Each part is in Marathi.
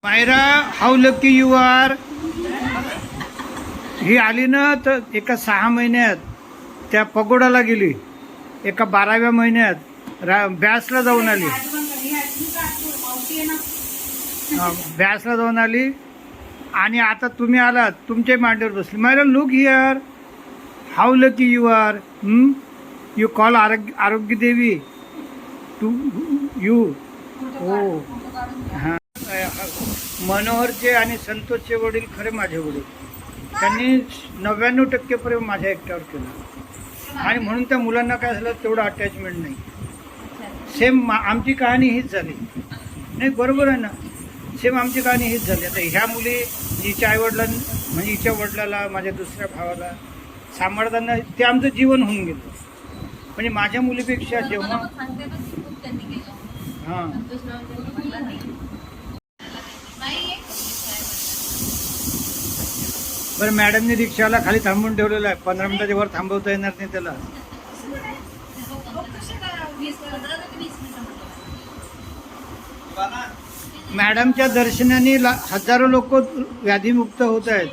Myra, how lucky you are. ही आली ना तर एका 6 महिन्यात त्या पगोडाला गेली, एका 12व्या महिन्यात ब्यासला जाऊन आली. ब्यासला जाऊन आली आणि आता तुम्ही आलात, तुमच्या मांडीवर बसली. Myra, look here, how lucky you are. You call आरोग्य देवी टू यू. हो हां, मनोहरचे आणि संतोषचे वडील खरे माझे वडील. त्यांनी 99% प्रेम माझ्या एकट्यावर केलं आणि म्हणून त्या मुलांना काय झालं, तेवढं अटॅचमेंट नाही. सेम आमची कहाणी हीच झाली. नाही, बरोबर आहे ना, सेम आमची कहाणी हीच झाली. आता ह्या मुली हिच्या आईवडिलांनी, म्हणजे हिच्या वडिलाला, माझ्या दुसऱ्या भावाला सांभाळताना ते आमचं जीवन होऊन गेलं. म्हणजे माझ्या मुलीपेक्षा जेव्हा हां बरं, मॅडमने रिक्षाला खाली थांबवून ठेवलेलं आहे. 15 मिनिटाच्या वर थांबवता येणार नाही त्याला. मॅडमच्या दर्शनाने हजारो लोक व्याधीमुक्त होत आहेत.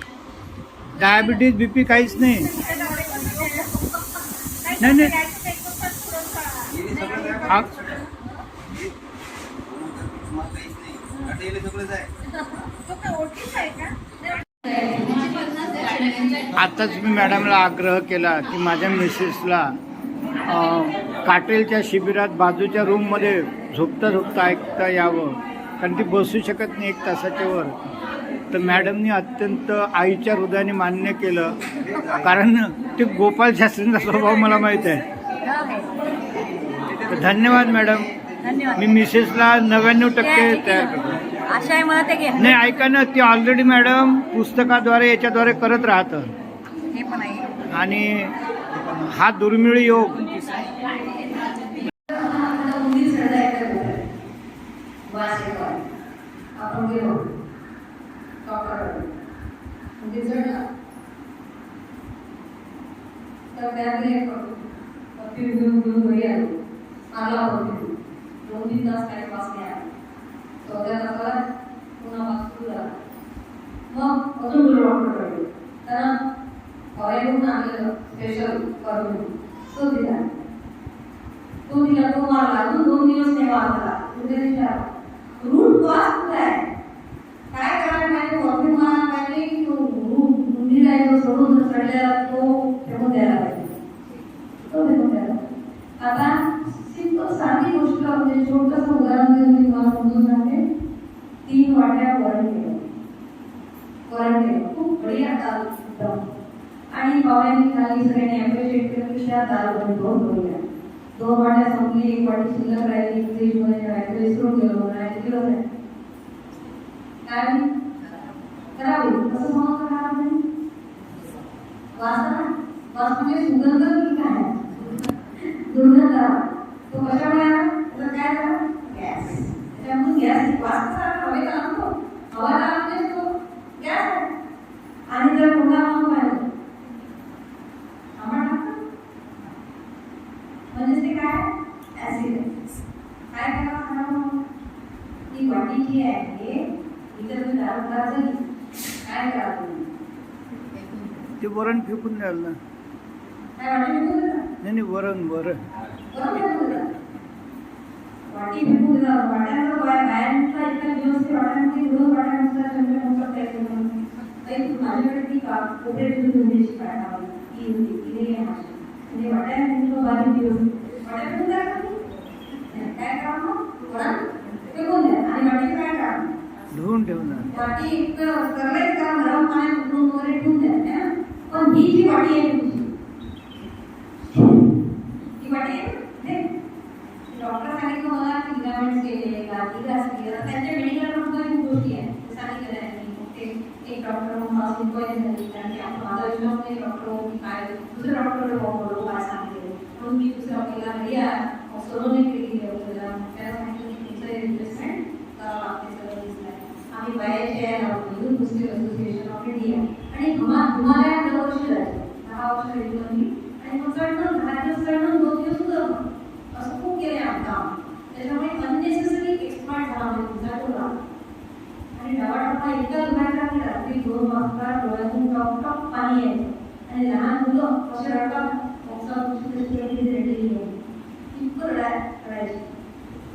डायबिटीज, बीपी काहीच नाही. नाही आताच मी मॅडमला आग्रह केला की माझ्या मिसेसला काटेलच्या शिबिरात बाजूच्या रूममध्ये झोपता झोपता ऐकता यावं, कारण ती बसू शकत नाही 1 तासाच्या वर. तर मॅडमनी अत्यंत आईच्या हृदयाने मान्य केलं, कारण ते गोपाल शास्त्रींचा स्वभाव मला माहीत आहे. तर धन्यवाद मॅडम. मी मिसेसला 99% तयार करतो. आशा आहे मला ते घे. नाही, ऐका ना, ती ऑलरेडी मॅडम पुस्तकाद्वारे याच्याद्वारे करत राहतं. हे पण आहे. आणि हा दुर्मिळ योग. मग अजून डॉक्टर कारण फॉरेनहून आणलेलं स्पेशल करून तो दिला. तो मला अजून 2 दिवस नाही वाचला. रूट कॉज काय करायला पाहिजे, वॉकिंग मारा पाहिजे की तो मुंडीला जो सोडून चढलेला तो फेकून द्यायला पाहिजे. तो फेकून द्यायला. आता सिंपल साधी गोष्ट, म्हणजे छोटंसं उदाहरण देऊन मी तुम्हाला समजून सांगते. 3 वाट्या वरण केलं, खूप बढिया दाल एकदम. आणि पाहुण्यांनी खाली सगळ्यांनी अप्रिशिएट केलं की त्या दाल बनवून बढिया. 2 वाट्या संपली, 1 वाटी शिल्लक राहिली, फ्रीजमध्ये ठेवायचं विसरून गेलो, केलं नाही. काय करावी असं समजलं का नाही? वास म्हणजे सुगंध की काय, दुर्गंध. तो कशामुळे आला, त्याचा काय झाला, गॅस. त्यामुळे गॅस वास हवेत आणतो, हवा लागते तो गॅस आहे. आणि जर कोणता म्हणून पाहिजे म्हणजे ते काय, ऍसिड. काय करावं, ही वाटी जी आहे इतर तुम्ही दारू काय करा, ते वरण फेकून द्याल ना. काय वाटी फेकून देता? नाही, वरण वाटी फेकून देता. वाट्यांचा बाहेरचा एका दिवस वाट्यांमध्ये 2 वाट्यांचा माझ्याकडे ती कोपऱ्यातून धुण्याची पाठावली ती होती, तिने म्हणजे वाट्यातून बारीक दिवस वाट्यातून काय करावं, फेकून द्या. आणि वाटी काय करा, धुवून ठेवणार. वाटी करलेच करा, गरम पाण्यात उकळून वगैरे ठेवून द्या. पण ही जी वाटी आहे तुमची, ही वाटी आहे, डॉक्टर सांगितलं मला की लिगामेंट्स केले, गाठीला असली, त्यांच्या मेडिकलमध्ये खूप गोष्टी आहेत सांगितलेल्या आहेत. एक डॉक्टर म्हणून इन्क्वायरी झाली, कारण की आपण माझा विश्वास नाही डॉक्टर काय दुसऱ्या डॉक्टरकडे बघू काय सांगितले, म्हणून मी दुसऱ्या डॉक्टरला घरी सोडवणे केली. डॉक्टरला त्याला सांगितलं की तुमचं इन्व्हेस्टमेंट करावं लागते, सगळं दिसलं. आम्ही बाहेरचे आहे, मुस्लिम असोसिएशन ऑफ इंडिया, आणि हिमालयात दरवर्षी जायचं. 10 वर्ष रेग्युलर मी, आणि मग चढणं 10 दिवस चढणं, 2 दिवस उतरणं, असं खूप केलं आहे काम. त्याच्यामुळे अननेसेसरी एक्सपर्ट झाला म्हणजे तुझा तो आणि डबाडबा इतका दुखायचा की रात्री 2 वाजता डोळ्यातून टॉप पाणी यायचं आणि लहान मुलं कसे रडतात इतकं रडायचे.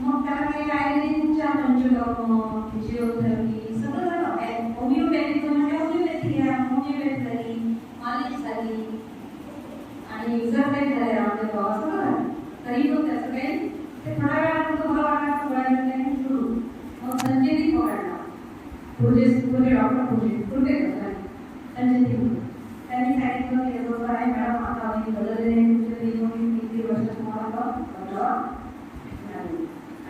मग त्याला काही आयुर्वेदिकच्या पंचकर्म फिजिओथेरपी सगळं झालं. होमिओपॅथी म्हणजे होमिओपॅथी घ्या, होमिओपॅथी झाली, मालिश झाली आणि एक्झरसाईज झाले रामदेव बाबा सगळं झालं. तरी पण त्याचं काही ते थोड्या वेळात मला वाटतं थोड्या वेळात सुरू. मग संजयनी पकडला पुढे डॉक्टर पुढे संजय त्यांनी सांगितलं की असं आहे मॅडम आता आम्ही बदलले किती वर्ष तुम्हाला बदलावा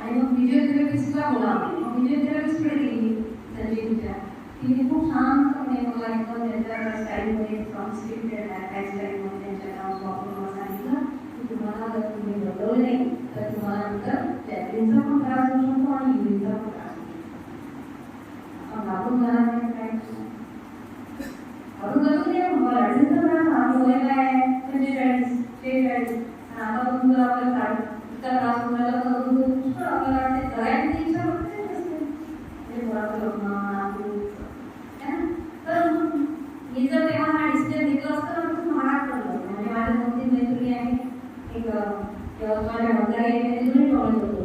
आणि मग फिजिओथेरपिस्टला बोलावले. मग फिजिओथेरपिस्टकडे गेली संजीवच्या. तिने खूप शांतपणे मला एकदम त्यांच्या स्टाईलमध्ये कॉन्स्टिट्यूटेड काय स्टाईलमध्ये त्यांच्या नाव वापरून मला सांगितलं की तुम्हाला जर तुम्ही बदलले नाही तर तुम्हाला नंतर लॅट्रिनचा पण त्रास होऊ शकतो आणि युरिनचा पण त्रास होऊ शकतो. आपण लागून जाणार नाही काय आपण कसं नाही मला लॅट्रिनचा त्रास आम्ही वय काय 45 आता तुमचं आपल्याला इतका त्रास होण्याला पुष्कळ आपल्याला वाटते करायची इच्छा होते म्हणजे मुलाचं लग्न तर मी जर तेव्हा हा डिसिजन घेतला असतं तर खूप महाग पडलं. म्हणजे माझ्या 2-3 मैत्रिणी आहेत एक माझ्या बंगाली आहे दोन्ही प्रॉब्लेम होतो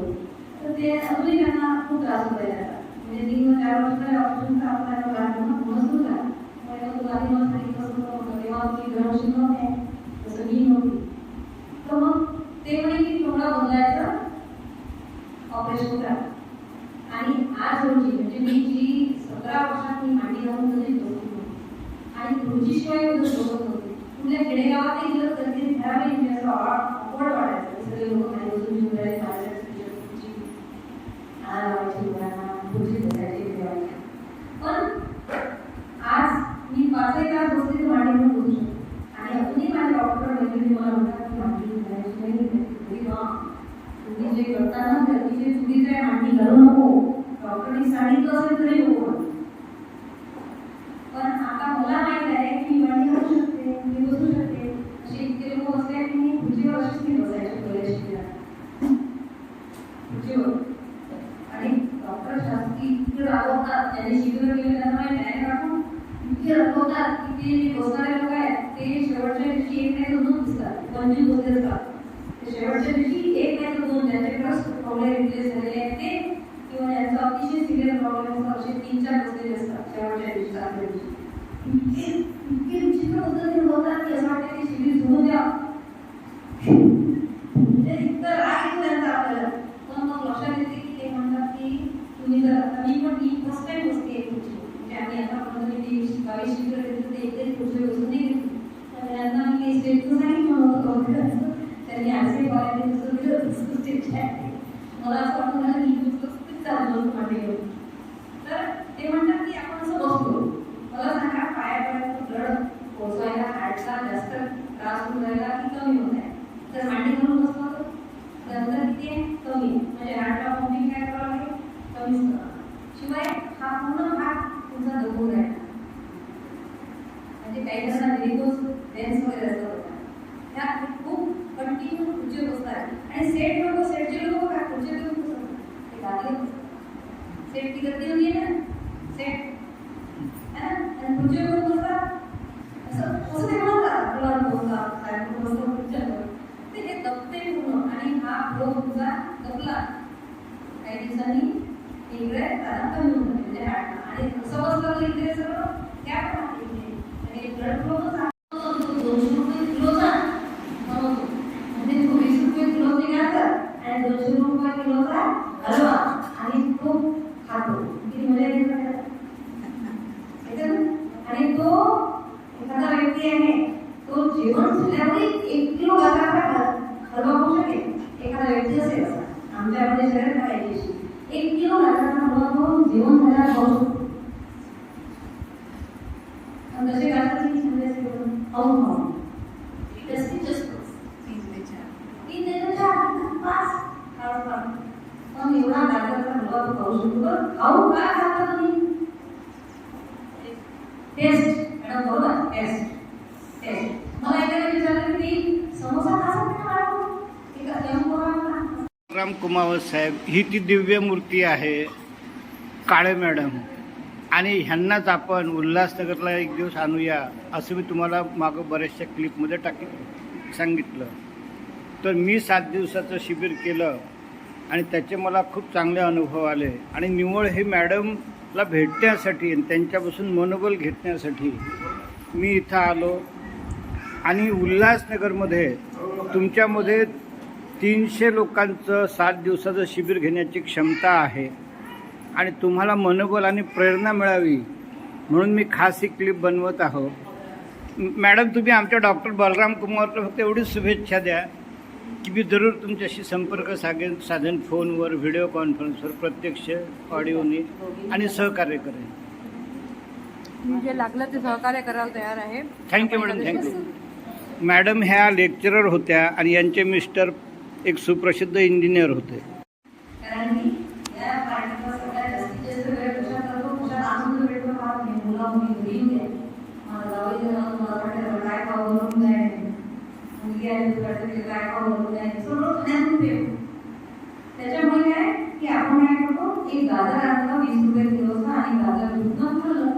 तर ते अजूनही त्यांना खूप त्रास होता याचा. म्हणजे 3-4 वर्षाच्या ऑपरेशनचा आपल्याला त्रास नसून झाला. मग आधी मला सांगितलं होतं तेव्हा तुम्ही घरशी नव्हते तसं मी नव्हती. तर मग ते म्हणे की तुम्हाला बदलायचं ऑपरेशन करा. आणि आज रोजी म्हणजे मी जी 17 वर्षात मी मांडी घालून कधी झोपत नव्हती आणि खुर्चीशिवाय कधी झोपत नव्हती. कुठल्या खेडेगावातही गेलं तर कधी ठरावे म्हणजे असं ऑकवर्ड वाटायचं. सगळे लोक खाली बसून घेऊन राहिले माझ्या खुर्ची लावायची मुलांना खुर्ची बसायची ठेवायची. पण आज मी 5 तास बसली तर मांडी घेऊन बसू शकतो. आणि अजूनही माझे डॉक्टर मैत्रिणी मला म्हणतात की मांडी घालायची नाही. तुम्ही जे करता ना अतिशय चुकीचं आहे, मांडी घालू नको. डॉक्टरनी सांगितलं असेल तरी नको. पण आता मला माहित आहे की मी मांडी घालू शकते, मी बसू शकते. असे इतके लोक असले की मी खुर्चीवर अशीच मी बसायचे पहिल्या शिबिरात खुर्चीवर. आणि डॉक्टर शास्त्री इतके राबवतात ज्यांनी शिबिर केले त्यांना माहिती आहे काढून इतके राबवतात की ते बसणारे लोक आहेत ते शेवटच्या दिवशी एक नाही तर 2 दिसतात. 25 बसले असतात शेवटच्या दिवशी एक नाही तर 2 ज्यांच्याकडे प्रॉब्लेम रिप्लेस झालेले आहेत ते किंवा यांचा अतिशय सिव्हिअर प्रॉब्लेम असतात असे 3-4 बसलेले असतात शेवटच्या दिवशी 4 दिवशी. इतके विचित्र पद्धतीने बोलतात की असं वाटतं की शिबिर सोडून द्या. इतकं राग येतो त्यांचा आपल्याला. पण मग लक्षात येते की ते म्हणतात की तुम्ही जर आता मी पण ही फर्स्ट टाइम बसते खुर्ची म्हणजे आम्ही आतापर्यंत मी 22 शिबिर घेतली ते एकही खुर्ची बसून नाही घेतली. तर त्यांना मी स्टेजचं सांगितलं होतं त्यांनी असे बघायला मला असं वाटतं की पुस्तक चालू मांडले. तर ते म्हणतात की आपण असं बसतो. मला सांगा पायापर्यंत ब्लड पोचवायला हार्टचा जास्त त्रास होऊन राहिला की कमी होत आहे. तर मांडी घालून बसतो तर अंतर किती आहे कमी. म्हणजे हार्टला पंपिंग काय करावं लागेल कमीच करावं. शिवाय हा पूर्ण भाग तुमचा दबून राहिला. म्हणजे काही जणांना व्हेरिकोज व्हेन्स वगैरे असतात त्या खूप कंटिन्यू खुर्चीवर बसतात. आणि सेट लोक सेटचे लोक काय खुर्चीवर घेऊन बसतात ते गादीवर बसतात. सेटची गर्दी होती ना सेट है ना आणि खुर्चीवर बसतात असं कसं ते म्हणतात आपल्याला बसतात सायकल बसतात खुर्चीवर ते हे दबते पूर्ण. आणि हा फ्लो तुमचा दबला काही दिवसांनी इकडे तारा कमी होऊन जाते म्हणजे हार्टला. आणि असं बसलं तर इकडे सगळं गॅप राहते इथे आणि ब्लड फ्लो पण 200 रुपये किलोचा बनवतो. म्हणजे तो 20 रुपये किलोचे घ्यायचं आणि 200 रुपये किलोचा हलवा आणि तो खातो. किती मजा येते आणि तो एखादा व्यक्ती आहे तो जेवण झाल्यावर 1 किलो गाजराचा हलवा होऊ शकेल. एखादा व्यक्ती असेल आमच्यामध्ये शरीर पाहिजे 1 किलो गाजराचा हलवा तो जेवण झाल्यावर खाऊ शकतो. तसे गाजराची संदेश खाऊन खाऊन जास्तीत जास्त 3 ते 4 5 पण एवढा गाजराचा हलवा तो खाऊ शकतो. खाऊ काय खाता तुम्ही टेस्ट मॅडम बरोबर टेस्ट मला एखाद्या विचारलं की समोसा खासा नाही राम कुमावत साहेब ही ती दिव्य मूर्ती आहे. काळे मॅडम आणि ह्यांनाच आपण उल्हासनगरला एक दिवस आणूया असं मी तुम्हाला मागं बऱ्याचशा क्लिपमध्ये सांगितलं. तर मी 7 दिवसाचं शिबिर केलं आणि त्याचे मला खूप चांगले अनुभव आले आणि निव्वळ हे मॅडमला भेटण्यासाठी आणि त्यांच्यापासून मनोबल घेण्यासाठी मी इथं आलो. आणि उल्हासनगरमध्ये तुमच्यामध्ये 300 लोकांचं 7 दिवसाचं शिबिर घेण्याची क्षमता आहे आणि तुम्हाला मनोबल आणि प्रेरणा मिळावी म्हणून मी खास ही क्लिप बनवत आहो. मॅडम तुम्ही आमच्या डॉक्टर बलराम कुमारला फक्त एवढीच शुभेच्छा द्या की मी जरूर तुमच्याशी संपर्क साधेन फोनवर, व्हिडिओ कॉन्फरन्सवर, प्रत्यक्ष ऑडिओनी आणि सहकार्य करेन. मी जे लागलं ते सहकार्य करायला तयार आहे. Thank you madam, thank you. मॅडम ह्या लेक्चरर होत्या आणि यांचे मिस्टर एक सुप्रसिद्ध इंजिनियर होते. कारण मी या पार्टीला सगळ्यात जास्तीत जास्त वेळ कशा करतो, कशात आनंद भेटतो हा मुला मुली घरी आहे. मला जावई जाऊन मला वाटतं काय खावं म्हणून जायचं, मुलगी आहे तुझ्याकडे काय खावं म्हणून जायचं, सगळं खाण्यातून ठेव. त्याच्यामुळे काय की आपण काय करतो, एक गाजर आणला 20 रुपये किलोचा आणि गाजर दुधनं खाल्लं.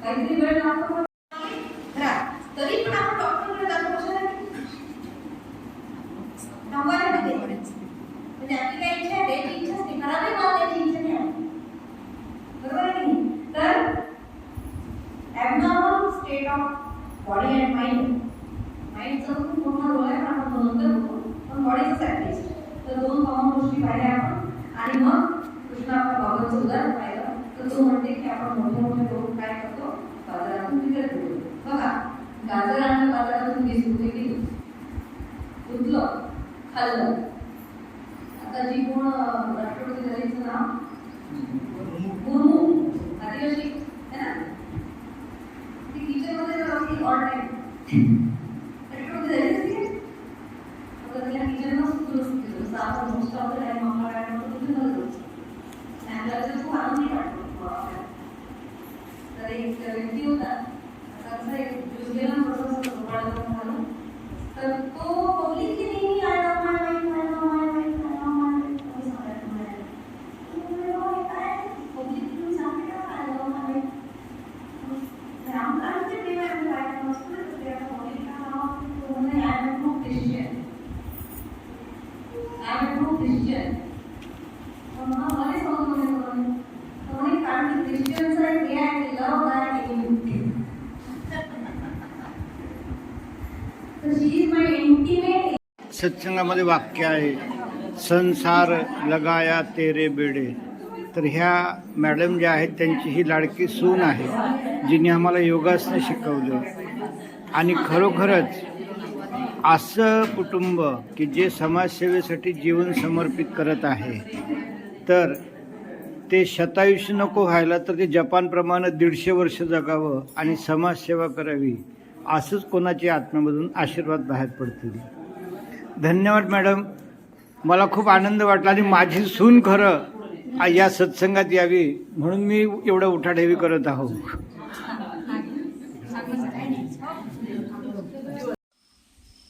काहीतरी वेळ लागतो तरी पण आपण डॉक्टरकडे जातो कशासाठी? थांबायला म्हणजे आपली काही इच्छा आहे, द्यायची इच्छा असते, खराबही नाव द्यायची इच्छा नाही आहे. बरोबर आहे की नाही? तर abnormal state of body and माइंडचा खूप मोठा रोल आहे. आपण नंतर बघू, पण बॉडीचं ॲटलिस्ट. तर 2 कॉमन गोष्टी पाहिल्या आपण आणि मग कृष्ण आपण बाबांचं उदाहरण पाहिलं तर तो म्हणते की आपण मोठे मोठे लोक काय करतो, बाजारातून विकत घेतो. बघा गाजर आणलं बाजारातून 20 रुपये किलो, उठलं खाल्लं. आता जी कोण राष्ट्रपती झालीचं नाव मुर्मू, आदिवासी है ना, ती किचनमध्ये जर असली ऑल टाईम राष्ट्रपती झाली असती. आता तिला किचनला सुरू असते जसं आपण मोस्ट ऑफ द टाईम आपला काय करतो किचनमध्ये जातो. आपल्याला खूप आनंदी वाटतो. तर एक व्यक्ती होता, कसं एक दिवस गेला बरोबर झोपाळ्यातून घालून, तर तो पब्लिकली नेहमी I love my wife, I love my wife, I love my wife असं सांगायचं. म्हणाले काय पब्लिकली तुम्ही सांगते का आय लव्ह माय वाईफ? आमचं प्रेम आहे आम्ही काय नसतो ते आता पब्लिकला नाव म्हणजे I am no Christian, I am no Christian. मला समजून कारण ख्रिश्चनचा एक हे आहे लव्ह दॅट इम्युनिटी. सत्संगामध्ये वाक्य आहे, संसार लगाया तेरे बेडे. तर ह्या मॅडम ज्या आहेत त्यांची ही लाडकी सून आहे जिने आम्हाला योगासनं शिकवलं. आणि खरोखरच असं कुटुंब की जे समाजसेवेसाठी जीवन समर्पित करत आहे, तर ते शतायुष्य नको व्हायला तर ते जपानप्रमाणे 150 वर्ष जगावं आणि समाजसेवा करावी असंच कोणाची आत्म्यामधून आशीर्वाद बाहेर पडतील. धन्यवाद मॅडम, मला खूप आनंद वाटला आणि माझी सून खरं या सत्संगात यावी म्हणून मी एवढं उठाठेवी करत आहोत.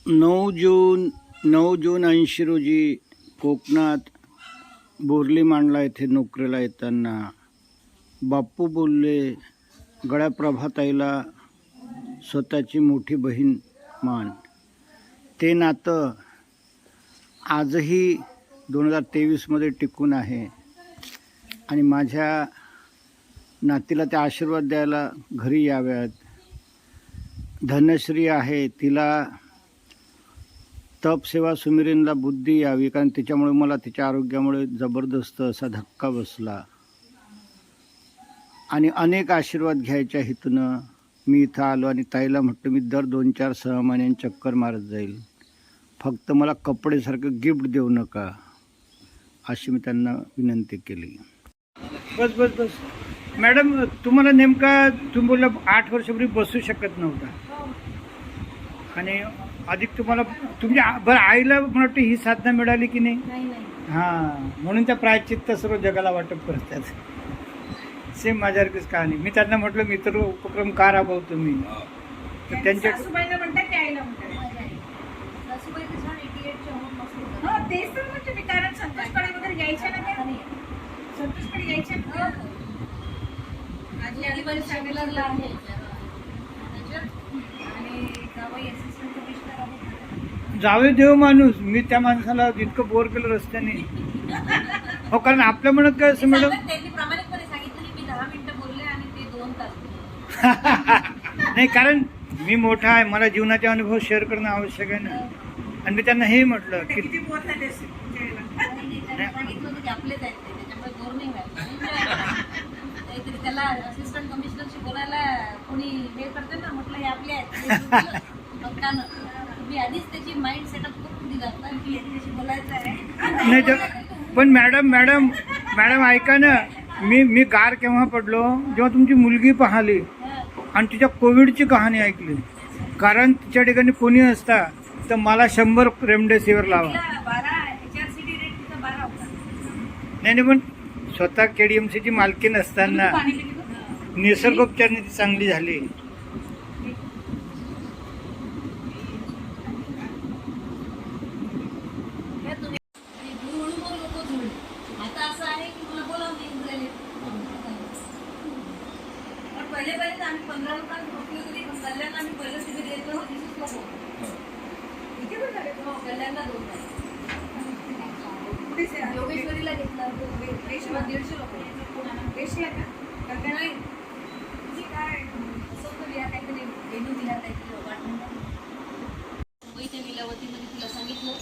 9 जून 80 रोजी कोकणात बोरली मांडला येथे नोकरीला येताना बाप्पू बोलले, गळ्या प्रभाताईला स्वतःची मोठी बहीण मान. ते नातं आजही 2023मध्ये टिकून आहे आणि माझ्या नातीला ते आशीर्वाद द्यायला घरी याव्यात. धनश्री आहे, तिला तप सेवा सुमिरींला बुद्धी यावी, कारण तिच्यामुळे मला तिच्या आरोग्यामुळे जबरदस्त असा धक्का बसला आणि अनेक आशीर्वाद घ्यायच्या हेतूनं मी इथं आलो आणि ताईला म्हटलं मी दर 2-4-6 महिन्यांनी चक्कर मारत जाईल, फक्त मला कपडेसारखं गिफ्ट देऊ नका अशी मी त्यांना विनंती केली. बस बस बस मॅडम, तुम्हाला नेमका तुम्ही बोलला 8 वर्षापूर्वी बसू शकत नव्हता आणि अधिक तुम्हाला तुमच्या बरं आईला मला वाटतं ही साधना मिळाली की नाही? हां, म्हणून त्या प्रायश्चित्त सर्व जगाला वाटप करतात. सेम माझ्यासारखीच कहाणी. मी त्यांना म्हटलं मी तर उपक्रम का राबवतो मी, तर त्यांच्या सासूबाईला म्हणतात की आईला म्हणतात. तेच तर म्हणजे मी, कारण संतोषकडे वगैरे यायच्या ना, त्या संतोषकडे यायच्या ना. माझी आधी सेक्युलरला आहे आणि जावई असिस्टंट कमिशनर आहे. जावे देव माणूस. मी त्या माणसाला इतकं बोर केलं रस्त्याने. हो, कारण आपल्या म्हणत काय असं मॅडम. त्यांनी प्रामाणिकपणे सांगितलं की मी 10 मिनिटं बोलले आणि ते 2 तास. नाही, कारण मी मोठा आहे, मला जीवनाचे अनुभव शेअर करणं आवश्यक आहे ना. आणि मी त्यांना हेही म्हटलं की किती बोलले सांगितलं होतं की आपलेच आहेत ते, त्याच्यामुळे बोर नाही व्हायचं. काहीतरी त्याला असिस्टंट कमिशनरशी बोलायला कोणी हे करते ना, म्हटलं हे आपले आहेत हक्कानं. मी आधीच त्याची माइंड सेटअप करून दिला होता की याच्याशी बोलायचं आहे. नाही तर पण मॅडम ऐका ना, मी गार केव्हा पडलो जेव्हा तुमची मुलगी पाहिली आणि तिच्या कोविडची कहाणी ऐकली. कारण तिच्या ठिकाणी कोणी असता तर मला 100 रेमडेसिवीर लावा. 12 HRCD रेट तिचा 12 होता. नाही, पण स्वतः KDMCची मालकीण असताना निसर्गोपचारने ती चांगली झाली. आता असं आहे की मला बोलावून येऊन राहिले. पण पहिले आम्ही 15 लोकांना रोखले तरी पण कल्याणला आम्ही पहिलं तिथे येतो इथे पण झाले. हो, कल्याणला 2 योगेश्वरीला घेतला 150 लोक वेशला का कारण नाही तुझी काय असं दिला काहीतरी मेनू दिला काहीतरी मुंबईच्या लीलावतीमध्ये तिला सांगितलं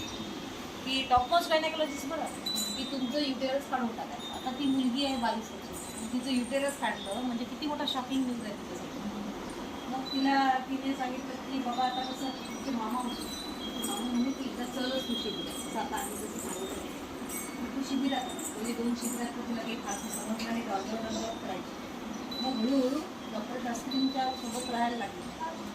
की टॉपमोस्ट गायनेकॉलॉजिस्ट बरं की तुमचं युटेरस काढून टाकायचं. आता ती मुलगी आहे 22 वर्षाची, तिचं युटेरस काढलं म्हणजे किती मोठा शॉकिंग न्यूज आहे तिच्यासाठी. मग तिने सांगितलं की बाबा आता कसं तुझे मामा म्हणजे की एकदा चलच तू शिबिरात 7-8 दिवसाची सांगितलं तू शिबिरात म्हणजे 2 शिबिरात तर तुला काही फारसं समजलं नाही. डॉक्टर करायची. मग हळूहळू डॉक्टर शास्त्रींच्या सोबत राहायला लागली.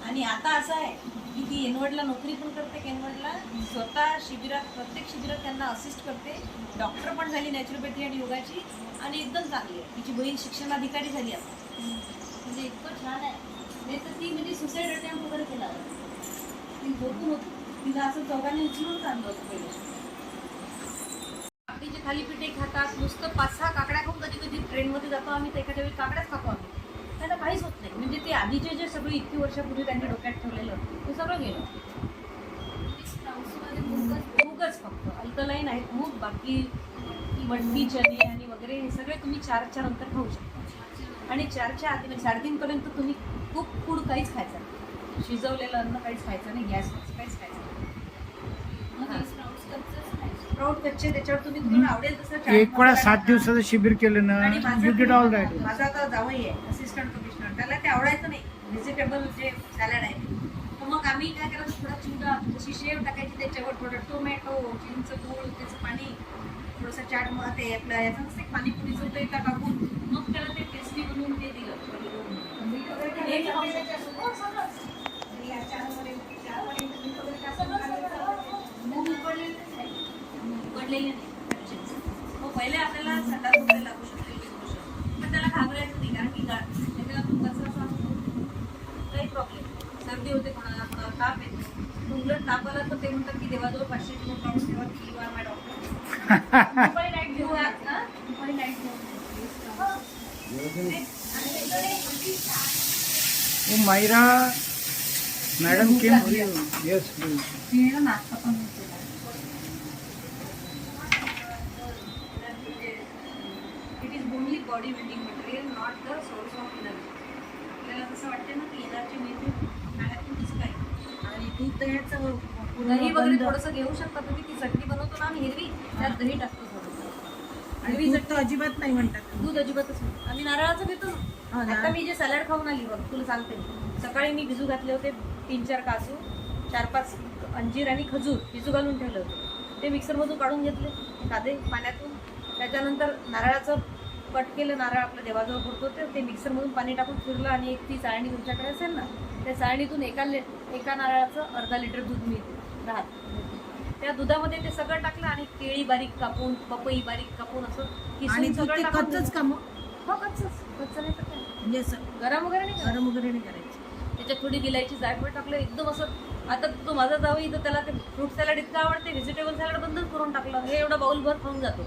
आणि आता असं आहे की ती एनवर्डला नोकरी पण करते. एनवर्डला स्वतः शिबिरात प्रत्येक शिबिरात त्यांना असिस्ट करते. डॉक्टर पण झाली नॅचरोपॅथी आणि योगाची आणि एकदम चांगली आहे. तिची बहीण शिक्षणाधिकारी झाली आता. म्हणजे इतकं छान आहे. नाही तर ती म्हणजे सुसाईड अटेम्प्ट वगैरे केला होता. ती झोपून होती. तिला असं चौघांनी उचलून चाललं होतं पहिले. काकडीचे थालीपीठे खातात. नुसतं 5-6 काकड्या खाऊन कधी कधी ट्रेनमध्ये जातो आम्ही तर एखाद्या वेळी काकड्याच खातो आम्ही. त्यांना काहीच होत नाही. म्हणजे ते आधीचे जे सगळे इतकी वर्षापूर्वी त्यांनी डोक्यात ठेवलेलं ते सगळं गेलं. मूगच फक्त अल्कलाईन आहेत मूग. बाकी मटकी चणे आणि वगैरे हे सगळे तुम्ही 4च्या नंतर खाऊ शकता. आणि 4च्या आधी म्हणजे 4:30पर्यंत तुम्ही खूप फूड काहीच खायचं नाही. शिजवलेलं अन्न काहीच खायचं नाही. गॅसवरचं काहीच खायचं नाही. स्प्राउट कच्चे त्याच्यावर तुम्हाला आवडेल तसं. एक वेळा 7 दिवसाचं शिबिर केलं ना, आणि यू डिड ऑल राईट. माझा आता जावई आहे असिस्टंट कमिशनर. त्याला ते आवडायचं नाही व्हेजिटेबल जे सॅलड आहे. तर मग आम्ही काय करायचं थोडा चिवडा जशी शेव टाकायची त्याच्यावर थोडं टोमॅटो चिंच गूळ त्याचं पाणी थोडंसं चाट मग ते आपलं याचं नसतं पाणीपुरीचं ते का टाकून मग त्याला ते टेस्टी बनवून ते दिलं. उकडलेले नाही. मग पहिले आपल्याला संडास वगैरे लागू शकते पण त्याला घाबरायचं नाही. कारण की त्याच्याला कसं असं काही प्रॉब्लेम सर्दी होते कोणाला ताप येतो. उलट ताप आला तर ते म्हणतात की देवाजवळ 500 किलो काढून ठेवा की यू आर माय डॉक्टर. दुपारी नाईट घेऊ दुपारी नाईट घेऊ. Myra madam came yes please. नाश्ता पण it is only body building material not the source of energy. आपल्याला कसं वाटतं ना की एनर्जी मिळते खाण्यातून तसं काय. आणि दूध दह्याचं दही वगैरे थोडंसं घेऊ शकता तुम्ही. ती चटणी बनवतो ना आम्ही हिरवी त्यात दही टाकतो थोडंसं. हिरवी चटणी अजिबात नाही म्हणतात. दूध अजिबातच नाही. आम्ही नारळाचं घेतो ना. आता मी जे सॅलड खाऊन आली बघ तुला सांगते. सकाळी मी भिजू घातले होते 3-4 काजू 4-5 अंजीर आणि खजूर भिजू घालून ठेवले होते. ते मिक्सरमधून काढून घेतले साधे पाण्यातून. त्याच्यानंतर नारळाचं कट केलं. नारळ आपल्या देवाजवळ पुरतो ते मिक्सरमधून पाणी टाकून फिरलं आणि एक ती चाळणी तुमच्याकडे असेल ना त्या चाळणीतून एका नारळाचं अर्धा लिटर दूध मिळते राहत. त्या दुधामध्ये ते सगळं टाकलं आणि केळी बारीक कापून पपई बारीक कापून असं किसून सगळं कच्चंच काम. हो कच्चं नाही तर काय म्हणजे असं गरम वगैरे नाही करायचं. त्याच्यात थोडी विलायची जायफळ टाकलं एकदम असं. आता तो माझा जावई तर त्याला ते फ्रूट सॅलड इतकं आवडते. व्हेजिटेबल सॅलड बंदच करून टाकलं. हे एवढं बाउलभर खाऊन जातो.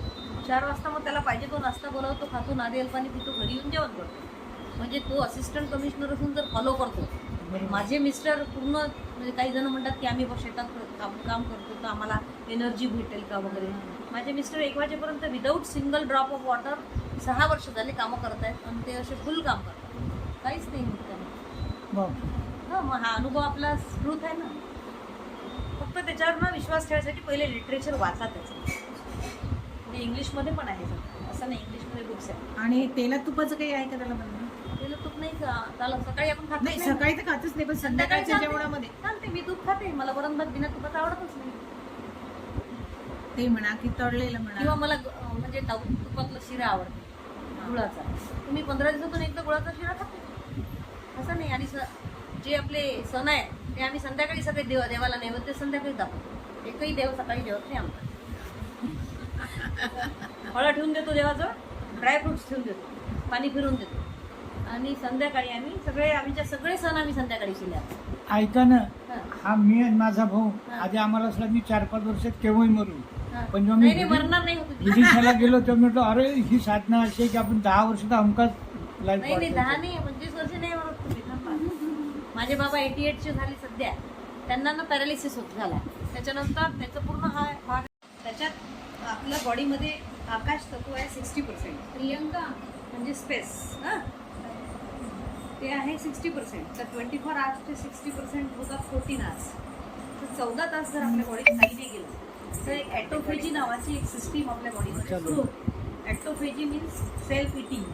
4 वाजता मग त्याला पाहिजे तो नाश्ता बनवतो खातो नारियल पाणी पितो घरी येऊन जेवण करतो. म्हणजे तो असिस्टंट कमिशनर असून जर फॉलो करतो. माझे मिस्टर पूर्ण म्हणजे काही जण म्हणतात की आम्ही शेतात काम करतो तर आम्हाला एनर्जी भेटेल का वगैरे. माझे मिस्टर 1 वाजेपर्यंत without single drop of water 6 वर्ष झाले कामं करत आहेत आणि ते असे फुल काम करतात, काहीच नाही होत त्यांना. हा, मग हा अनुभव आपला स्मृत आहे ना. फक्त त्याच्यावर ना विश्वास ठेवायसाठी पहिले लिटरेचर वाचा त्याचं. म्हणजे इंग्लिशमध्ये पण आहे सगळं, असं नाही इंग्लिशमध्ये बुक्स आहे. आणि तेलात तुपाचं काही आहे का त्याला बनवणं? त्याला तूप नाही का त्याला सकाळी आपण खात नाही, सकाळी तर खातच नाही, पण संध्याकाळच्या जेवणामध्ये चालते. मी तूप खाते, मला वरण भात बिना तुपाचं आवडतच नाही. ते म्हणा की तळलेलं म्हणा. किंवा मला म्हणजे तुपातलं शिरा आवडते गुळाचा. तुम्ही 15 दिवसातून एकदा गुळाचा शिरा खाते असं नाही. आणि जे आपले सण आहे ते आम्ही संध्याकाळी सगळे देवाला नैवेद्य संध्याकाळी दाखवतो. एकही देव सकाळी जेवत नाही आमचा. फळं ठेवून देतो देवाजवळ, ड्रायफ्रुट्स ठेवून देतो, पाणी फिरून देतो आणि संध्याकाळी आम्ही सगळे सण आम्ही संध्याकाळी केले. ऐका ना, हा. हा मी आणि माझा भाऊ हा. आधी आम्हाला असला मी 4-5 वर्षात केव्हाही मरू. पण जेव्हा नाही मी मरणार नाही होत. विदेशाला गेलो तेव्हा म्हटलं अरे ही साधना अशी आहे की आपण 10 वर्ष तर हमखास लाईफ नाही 10 नाही 25 वर्ष नाही मरत तुम्ही. माझे बाबा 88 चे झाले सध्या. त्यांना ना पॅरालिसिस होत झाला. त्याच्यानंतर त्याचं पूर्ण हा भाग त्याच्यात आपल्या बॉडीमध्ये आकाश तत्व आहे 60%. प्रियंका म्हणजे स्पेस हां ते आहे 60%. तर 24 आवर्सचे 60% होतात 14 आवर्स. तर 14 तास जर आपल्या बॉडीत काही नाही गेलं तर एक ॲटोफेजी नावाची एक सिस्टीम आपल्या बॉडीमध्ये सुरू होते. ॲटोफेजी मीन्स सेल्फ इटिंग.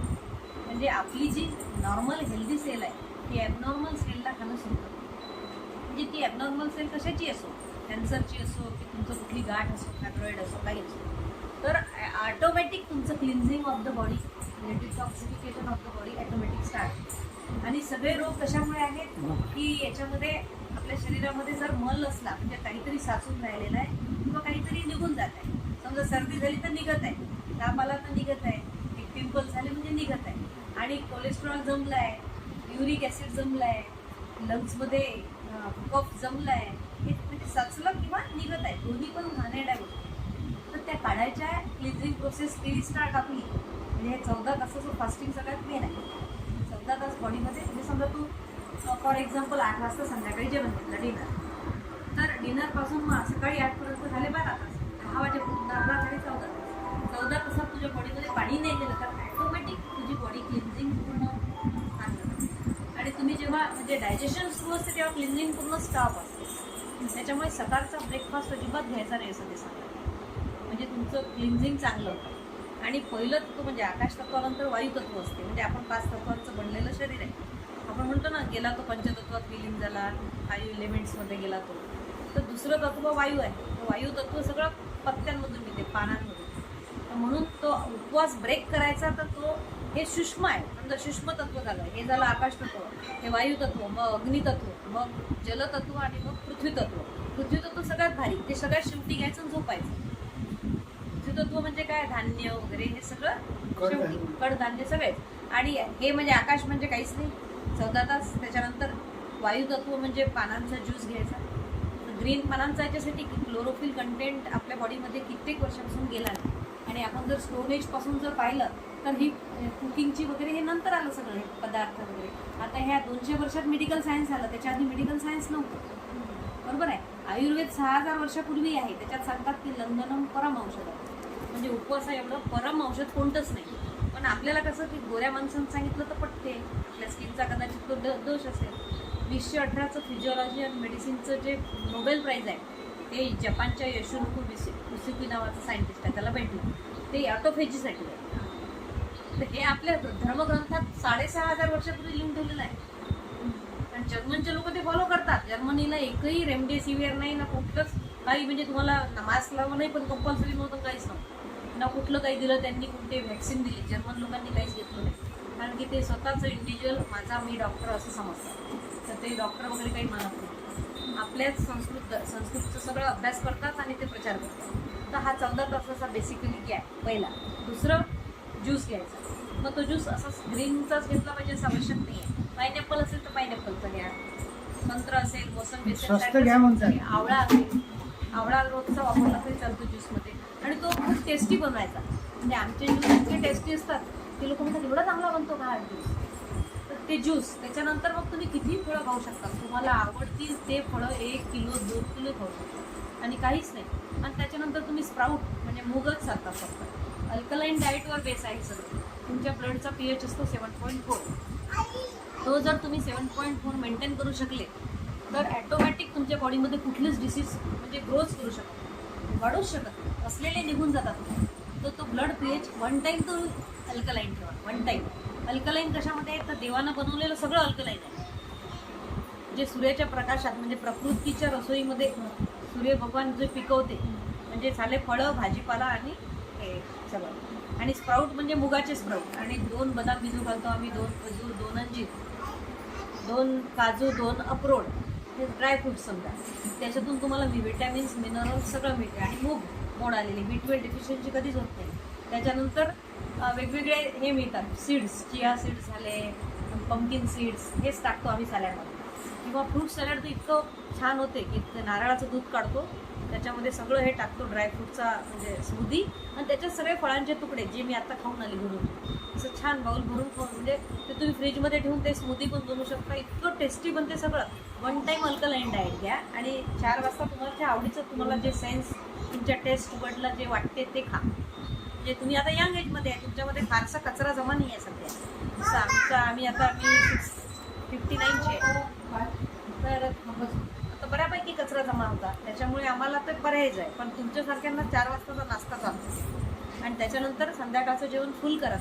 म्हणजे आपली जी नॉर्मल हेल्दी सेल आहे ती ॲबनॉर्मल सेलला खाणं सुरू करते. म्हणजे ती ॲबनॉर्मल सेल कशाची असो, कॅन्सरची असो की तुमचं कुठली गाठ असो, फॅब्रॉइड असो, काही असो, तर ऑटोमॅटिक तुमचं क्लिन्झिंग ऑफ द बॉडी म्हणजे detoxification of the body automatic start. आणि सगळे रोग कशामुळे आहेत की याच्यामध्ये आपल्या शरीरामध्ये जर मल असला म्हणजे काहीतरी साचून राहिलेला आहे किंवा काहीतरी निघून जात आहे. समजा सर्दी झाली तर निघत आहे, ताप आला तर निघत आहे, एक पिंपल झाले म्हणजे निघत आहे, आणि कोलेस्ट्रॉल जमलं आहे, युरिक ॲसिड जमलं आहे, लंग्समध्ये कफ जमलं आहे, हे म्हणजे साचलं किंवा निघत आहे, दोन्ही पण घाणेरड्या गोष्टी. तर त्या काढायच्या क्लिन्झिंग प्रोसेस केली स्टार्ट आपली. म्हणजे हे 14 तासाचं फास्टिंग सगळ्यात मेन आहे. 14 तास बॉडीमध्ये म्हणजे समजा तू फॉर एक्झाम्पल 8 वाजता संध्याकाळी जेवण घेतलं डिनर, तर डिनरपासून मग सकाळी 8पर्यंत झाले 12 तास, 10 वाजेपर्यंत 11 झाले 14 तास. 14 तासात तुझ्या बॉडीमध्ये पाणी नाही गेलं तर ॲटोमॅटिक तुझी बॉडी क्लिन्झिंग पूर्ण आणलं. आणि तुम्ही जेव्हा म्हणजे डायजेशन सुरू असते तेव्हा क्लिन्झिंग पूर्ण स्टॉप असते. त्याच्यामुळे सकाळचा ब्रेकफास्ट अजिबात घ्यायचा नाही असं ते सांगतात. म्हणजे तुमचं क्लिन्झिंग चांगलं होतं. आणि पहिलं तत्व म्हणजे आकाश तत्वानंतर वायू तत्व असते. म्हणजे आपण 5 तत्वांचं बनलेलं शरीर आहे. आपण म्हणतो ना गेला तो पंचतत्वात विलीन झाला, 5 एलिमेंट्समध्ये गेला तो. तर दुसरं तत्व वायू आहे. वायू तत्व सगळं पत्त्यांमधून मिळते, पानांमधून. म्हणून तो उपवास ब्रेक करायचा तर तो हे सूक्ष्म आहे. समजा सूक्ष्म तत्व झालं, हे झालं आकाश तत्व, हे वायू तत्व, मग अग्नितत्व, मग जलतत्व आणि मग पृथ्वी तत्व. पृथ्वी तत्व सगळ्यात भारी, ते सगळ्यात शेवटी घ्यायचं आणि झोपायचं. तत्व म्हणजे काय, धान्य वगैरे हे सगळं शेवटी, कडधान्य सगळेच. आणि हे म्हणजे आकाश म्हणजे काहीच नाही, 14 तास. त्याच्यानंतर वायू तत्व म्हणजे पानांचा ज्यूस घ्यायचा. ग्रीन पानांचा याच्यासाठी क्लोरोफिल कंटेंट आपल्या बॉडीमध्ये कित्येक वर्षापासून गेला नाही. आणि आपण जर स्टोन एजपासून जर पाहिलं तर ही कुकिंगची वगैरे हे नंतर आलं सगळं, हे पदार्थ वगैरे. आता ह्या 200 वर्षात मेडिकल सायन्स आलं, त्याच्या आधी मेडिकल सायन्स नव्हतं, बरोबर आहे. आयुर्वेद 6000 वर्षापूर्वी आहे. त्याच्यात सांगतात की लंघनम परम औषध आहे. म्हणजे उपवासा एवढं परम औषध कोणतंच नाही. पण आपल्याला कसं की गोऱ्या माणसांनी सांगितलं तर पटते, आपल्या स्किनचा कदाचित तो दोष असेल. 2018चं फिजिओलॉजी आणि मेडिसिनचं जे नोबेल प्राईज आहे ते जपानच्या योशिनोबु उसुकी नावाचं सायंटिस्ट आहे, त्याला भेटलं. ते ऑटोफेजीसाठी आहे. तर हे आपल्या धर्मग्रंथात 6500 वर्षापूर्वी लिहून ठेवलेलं आहे. आणि जर्मनचे लोक ते फॉलो करतात. जर्मनीला एकही रेमडेसिविर नाही ना कुठलंच काही, म्हणजे तुम्हाला मास्क लावणं नाही पण कंपल्सरी नव्हतं, काहीच नव्हतं ना, कुठलं काही दिलं त्यांनी, कोणते व्हॅक्सिन दिली. जर्मन लोकांनी काहीच घेतलं नाही, कारण की ते स्वतःचं इंडिव्हिज्युअल माझा मी डॉक्टर असं समजतात. तर ते डॉक्टर वगैरे काही मानत नाही. आपल्याच संस्कृतचं सगळं अभ्यास करतात आणि ते प्रचार करतात. तर हा 14 तासाचा बेसिकली गॅप पहिला. दुसरं ज्यूस घ्यायचा. मग तो ज्यूस असा ग्रीनचाच घेतला पाहिजे असं आवश्यक नाही आहे. पायनॅपल असेल तर पायनॅपलचा घ्या, संत्र असेल, मोसंबी असेल, आवळा असेल, आवळा रोजचा वापरला तरी चालतो ज्यूसमध्ये. आणि तो खूप टेस्टी बनवायचा. म्हणजे आमचे ज्यूस इतके टेस्टी असतात की लोक म्हणतात एवढा चांगला बनतो का हा ज्यूस. ते ज्यूस. त्याच्यानंतर मग तुम्ही किती फळं खाऊ शकता, तुम्हाला आवडतील ते फळं 1 किलो 2 किलो खाऊ शकता आणि काहीच नाही. आणि त्याच्यानंतर तुम्ही स्प्राऊट म्हणजे मूगच चालता फक्त. अल्कलाईन डाएटवर बेस आहे सगळं. तुमच्या ब्लडचा pH असतो 7.4. तो जर तुम्ही 7.4 मेंटेन करू शकले तर ॲटोमॅटिक तुमच्या बॉडीमध्ये कुठलेच डिसीज म्हणजे ग्रोच करू शकत, वाढूच शकत नाही. असलेले निघून जातात. तर तो ब्लड pH 1 टाईम तो अल्कलाईन ठेवा. 1 टाईम अल्कलाईन कशामध्ये आहे तर देवानं बनवलेलं सगळं अल्कलाईन आहे. जे सूर्याच्या प्रकाशात म्हणजे प्रकृतीच्या रसोईमध्ये सूर्य भगवान जे पिकवते म्हणजे झाले फळं, भाजीपाला आणि हे सगळं. आणि स्प्राऊट म्हणजे मुगाचे स्प्राऊट. आणि 2 बदाम भिजू घालतो आम्ही, 2 खजूर, 2 अंजीर, 2 काजू, 2 अक्रोड, हे ड्रायफ्रूट समजा. त्याच्यातून तुम्हाला विटॅमिन्स, मिनरल्स सगळं मिळते. आणि मूग मोड आलेली, B12 डेफिशियन्सी कधीच होत नाही. त्याच्यानंतर वेगवेगळे हे मिळतात सीड्स, चिया सीड्स झाले, पंपकिन सीड्स, हेच टाकतो आम्ही सॅलॅडमध्ये. किंवा फ्रूट सॅलॅड तर इतकं छान होते की ते नारळाचं दूध काढतो, त्याच्यामध्ये सगळं हे टाकतो, ड्रायफ्रूटचा म्हणजे स्मूदी, आणि त्याच्यात सगळे फळांचे तुकडे जे मी आता खाऊन आली भरून, असं छान बाउल भरून खाऊन म्हणजे ते तुम्ही फ्रीजमध्ये ठेवून ते स्मूदी पण बनवू शकता. इतकं टेस्टी बनते सगळं. 1 टाईम अल्कलाईन डाएट घ्या आणि 4 वाजता तुम्हाला आवडीचं तुम्हाला जे सेन्स तुमच्या टेस्ट बडला जे वाटते ते खा. म्हणजे तुम्ही आता यंग एजमध्ये आहे, तुमच्यामध्ये फारसा कचरा जमा नाही आहे सध्या. जसं आम्ही 59चे आहे, तर आता बऱ्यापैकी कचरा जमा होता, त्याच्यामुळे आम्हाला तर पर्यायच आहे. पण तुमच्यासारख्यांना 4 वाजताचा नाश्ता चालतो आणि त्याच्यानंतर संध्याकाळचं जेवण फुल करा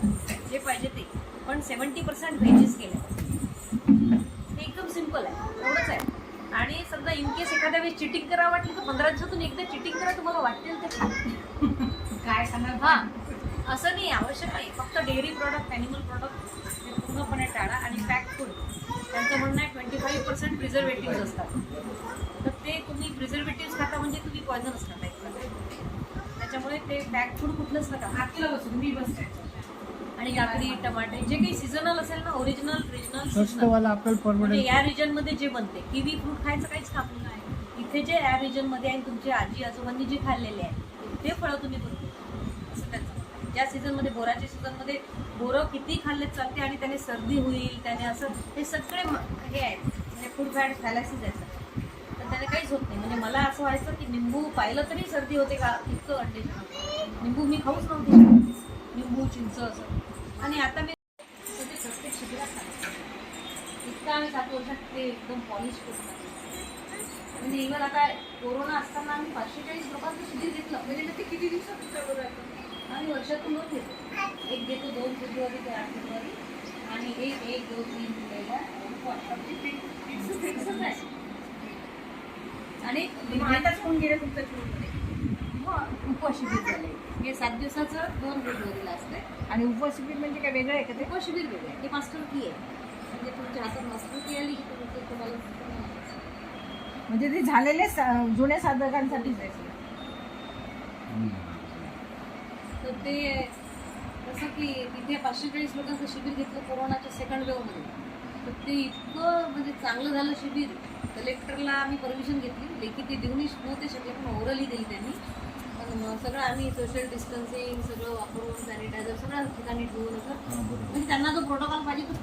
जे पाहिजे ते. पण 70% व्हेजेस केले. हे एकदम सिम्पल आहे, एवढंच आहे. आणि समजा इन केस एखाद्या वेळेस चिटिंग करावं वाटली तर 15 दिवसातून एकदा चिटिंग करा, तुम्हाला वाटेल ते खा. काय खाणार? हां, असं नाही, आवश्यक नाही. फक्त डेअरी प्रॉडक्ट, ॲनिमल प्रॉडक्ट हे पूर्णपणे टाळा. आणि पॅक फूड, त्यांचं म्हणणं आहे 25% प्रिझर्वेटिव्ह असतात. तर ते तुम्ही प्रिझर्वेटिव्ह खाता म्हणजे तुम्ही पॉयझनच खाता एक प्रकारे. त्याच्यामुळे ते पॅक फूड कुठलंच नका. आतला बसून मी बसते. आणि काकडी, टमाटे जे काही सीझनल असेल ना, ओरिजिनल, रिजनल, स्वस्तवाला आपल्याला म्हणजे परवडेल. या रिजनमध्ये जे बनते, किवी फ्रूट खायचं काहीच काम नाही. इथे जे या रिजनमध्ये आहे तुमच्या आजी आजोबांनी जे खाल्लेले आहे ते फळं तुम्ही बनवू, असं त्यांचं म्हणणं आहे. ज्या सीझनमध्ये, बोराच्या सीझनमध्ये बोरं किती खाल्ले चालते आणि त्याने सर्दी होईल, त्याने असं हे सगळे हे आहेत म्हणजे फूड फॅट फॅलॅसिस आहेत सगळे. तर त्याने काहीच होत नाही. म्हणजे मला असं व्हायचं की निंबू पाहिलं तरी सर्दी होते का, इतकं कंडिशन होतं. निंबू मी खाऊच नव्हते, निंबू, चिंच असं. आणि आता मी ते प्रत्येक शिबिरात टाकते. इतकं आम्ही 7 वर्षात ते एकदम पॉलिश करतो. म्हणजे इव्हन आता कोरोना असताना आम्ही 540 लोकांचं शिबिर घेतलं. म्हणजे नक्की किती दिवसात तुमच्याबरोबर आहे? आम्ही वर्षातून 2 घेतो. एक घेतो 2 फेब्रुवारी ते 8 फेब्रुवारी आणि 1, 2, 3 जुलैला फिक्सच आहे. आणि आताच कोण गेले तुमच्या टूरमध्ये? उपवास शिबिर झाले. हे 7 दिवसाचं 2 फेब्रुवारीला असते. आणि उपवास शिबिर म्हणजे काय वेगळं आहे का ते? उपवास शिबिर वेगळं आहे. ते मास्टर की आहे. म्हणजे तुमच्या हातात मास्टर की आली की तुम्हाला म्हणजे ते झालेले जुन्या साधकांसाठीच आहे. तर ते कसं की तिथे 540 लोकांचं शिबिर घेतलं कोरोनाच्या सेकंड वेव्हमध्ये. तर ते इतकं म्हणजे चांगलं झालं शिबिर. कलेक्टरला आम्ही परमिशन घेतली, लेखी ते देऊनही नव्हते शकले पण ओरली दिली त्यांनी. पण सगळं आम्ही सोशल डिस्टन्सिंग सगळं वापरून, सॅनिटायझर सगळ्या ठिकाणी ठेवून असं म्हणजे त्यांना जो प्रोटोकॉल पाहिजे तो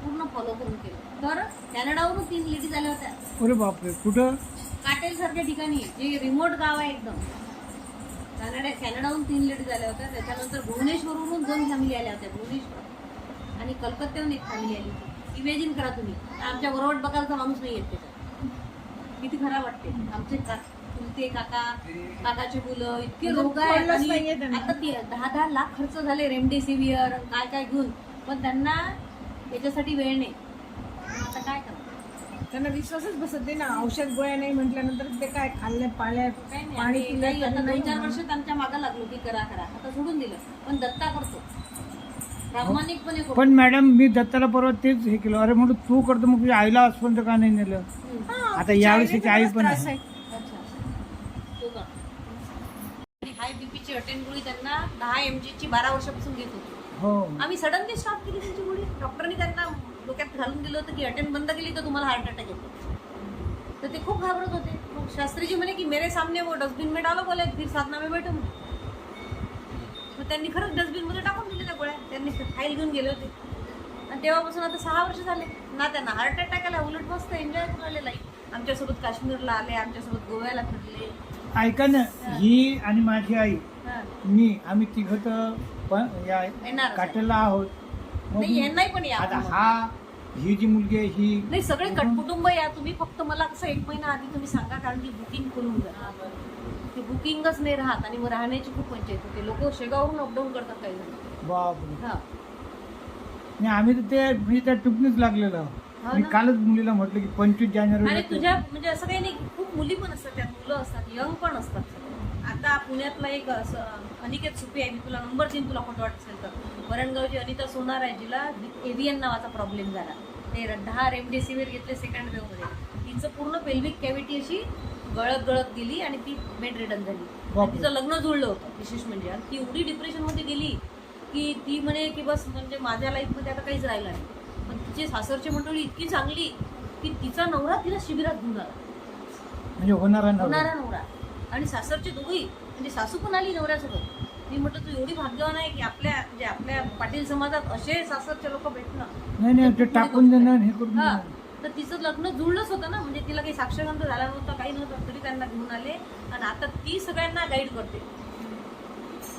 पूर्ण फॉलो करून केलं. तर कॅनडावरून 3 लेडीज आल्या होत्या. अरे बापरे, कुठं? काटेलसारख्या ठिकाणी जे रिमोट गाव आहे एकदम. कॅनडाहून 3 लेडीज आल्या होत्या. त्याच्यानंतर भुवनेश्वरवरून 2 फॅमिली आल्या होत्या, भुवनेश्वर. आणि कलकत्त्याहून 1 फॅमिली आली होती. इमॅजिन करा तुम्ही, आमच्या बरोबर बघायचा माणूस नाही येत त्याच्यात. किती खराब वाटते. आमचे चुलते काका, काकाची मुलं इतके रोग आहेत. आणि आता 10-10 लाख खर्च झाले रेमडेसिवियर काय काय घेऊन, पण त्यांना याच्यासाठी वेळ नाही. आता काय करा, त्यांना विश्वासच बसत नाही ना. औषध गोळ्या नाही म्हटल्यानंतर ते काय खाल्ल्या पाळ्या काय नाही. पाणी आम्ही काही आता पिलं 2-4 वर्ष त्यांच्या मागं लागलो की करा करा. आता सोडून दिलं. पण दत्ता करतो प्रामाणिकपणे करतो. पण मॅडम मी दत्ताला परवा तेच हे केलं. अरे म्हणून तू करतो मग तुझ्या आईला आजपर्यंत का नाही नेलं? आता यावेळेस त्याची आई पण आहे. अच्छा, तो का? आणि हाय बीपीची अटेंड गोळी त्यांना 10 mg ची 12 वर्षापासून घेत होतो. हो, आम्ही सडनली स्टॉप केली त्यांची गोळी. डॉक्टरनी त्यांना डोक्यात घालून दिलं होतं की अटेंड बंद केली तर तुम्हाला हार्ट अटॅक येतो. तर ते खूप घाबरत होते. मग शास्त्रीजी म्हणे की मेरे सामने वो डस्टबिन में डालो, बोले फिर साधना में बैठो. मग त्यांनी खरंच डस्टबिन मध्ये टाकून दिले त्या गोळ्या. त्यांनी फाईल घेऊन गेले होते. आणि तेव्हापासून आता 6 वर्ष झाले ना त्यांना हार्ट अटॅक आला, उलट मस्त एन्जॉय करून आले लाईफ. आमच्यासोबत काश्मीरला आले, आमच्यासोबत गोव्याला फिरले. ऐका ना, ही आणि माझी आई, हा. आम्ही तिघं तर या येणारच आहे. काटेला आहोत. मग नाही यांनाही पण या आता आपण. ही जी मुलगी आहे ही नाही सगळे कटकुटुंब या. तुम्ही फक्त मला कसं 1 महिना आधी तुम्ही सांगा, कारण की बुकिंग करून द्या. ते बुकिंगच नाही राहत आणि मग राहण्याची खूप पंचायत होते. लोक शेगावरून अपडाऊन करतात काही जण. बापरे. हा नाही आम्ही तर ते म्हणजे त्या टुकणीच लागलेलं. हो मी ना. कालच मुलीला म्हटलं की 25 आणि जानेवारी तुझ्या म्हणजे असं काही नाही, खूप मुली पण असतात, त्यात मुलं असतात, यंग पण असतात. आता पुण्यातला एक अनिकेत सुपे आहे, मी तुला नंबर देईन, तुला फोटो वाटत असेल तर. वरणगावची अनिता सोनार आहे, जिला एव्हियन नावाचा प्रॉब्लेम झाला. ते 10 रेमडेसिवीर घेतले सेकंड वेव्ह मध्ये. तिचं पूर्ण पेल्विक कॅव्हिटी अशी गळत गेली आणि ती बेड रिडन झाली. आणि तिचं लग्न जुळलं होतं विशेष म्हणजे. आणि ती एवढी डिप्रेशन मध्ये गेली की ती म्हणे की बस म्हणजे माझ्या लाईफमध्ये आता काहीच राहिलं नाही. पण तिची सासरची मंडळी इतकी चांगली की तिचा नवरा तिला शिबिरात घेऊन आला. म्हणजे होणारा नवरा आणि सासरचे दोघी, म्हणजे सासू पण आली नवऱ्यासोबत. मी म्हटलं तू एवढी भाग्यवान आहे की आपल्या पाटील समाजात असे सासरचे लोक भेटणं. नाही ते टाकून देणं हे करून हा देणं. तर तिचं लग्न जुळलंच होतं ना, म्हणजे तिला काही साक्षगंध झाला नव्हता, काही नव्हतं, तरी त्यांना घेऊन आले आणि आता ती सगळ्यांना गाईड करते.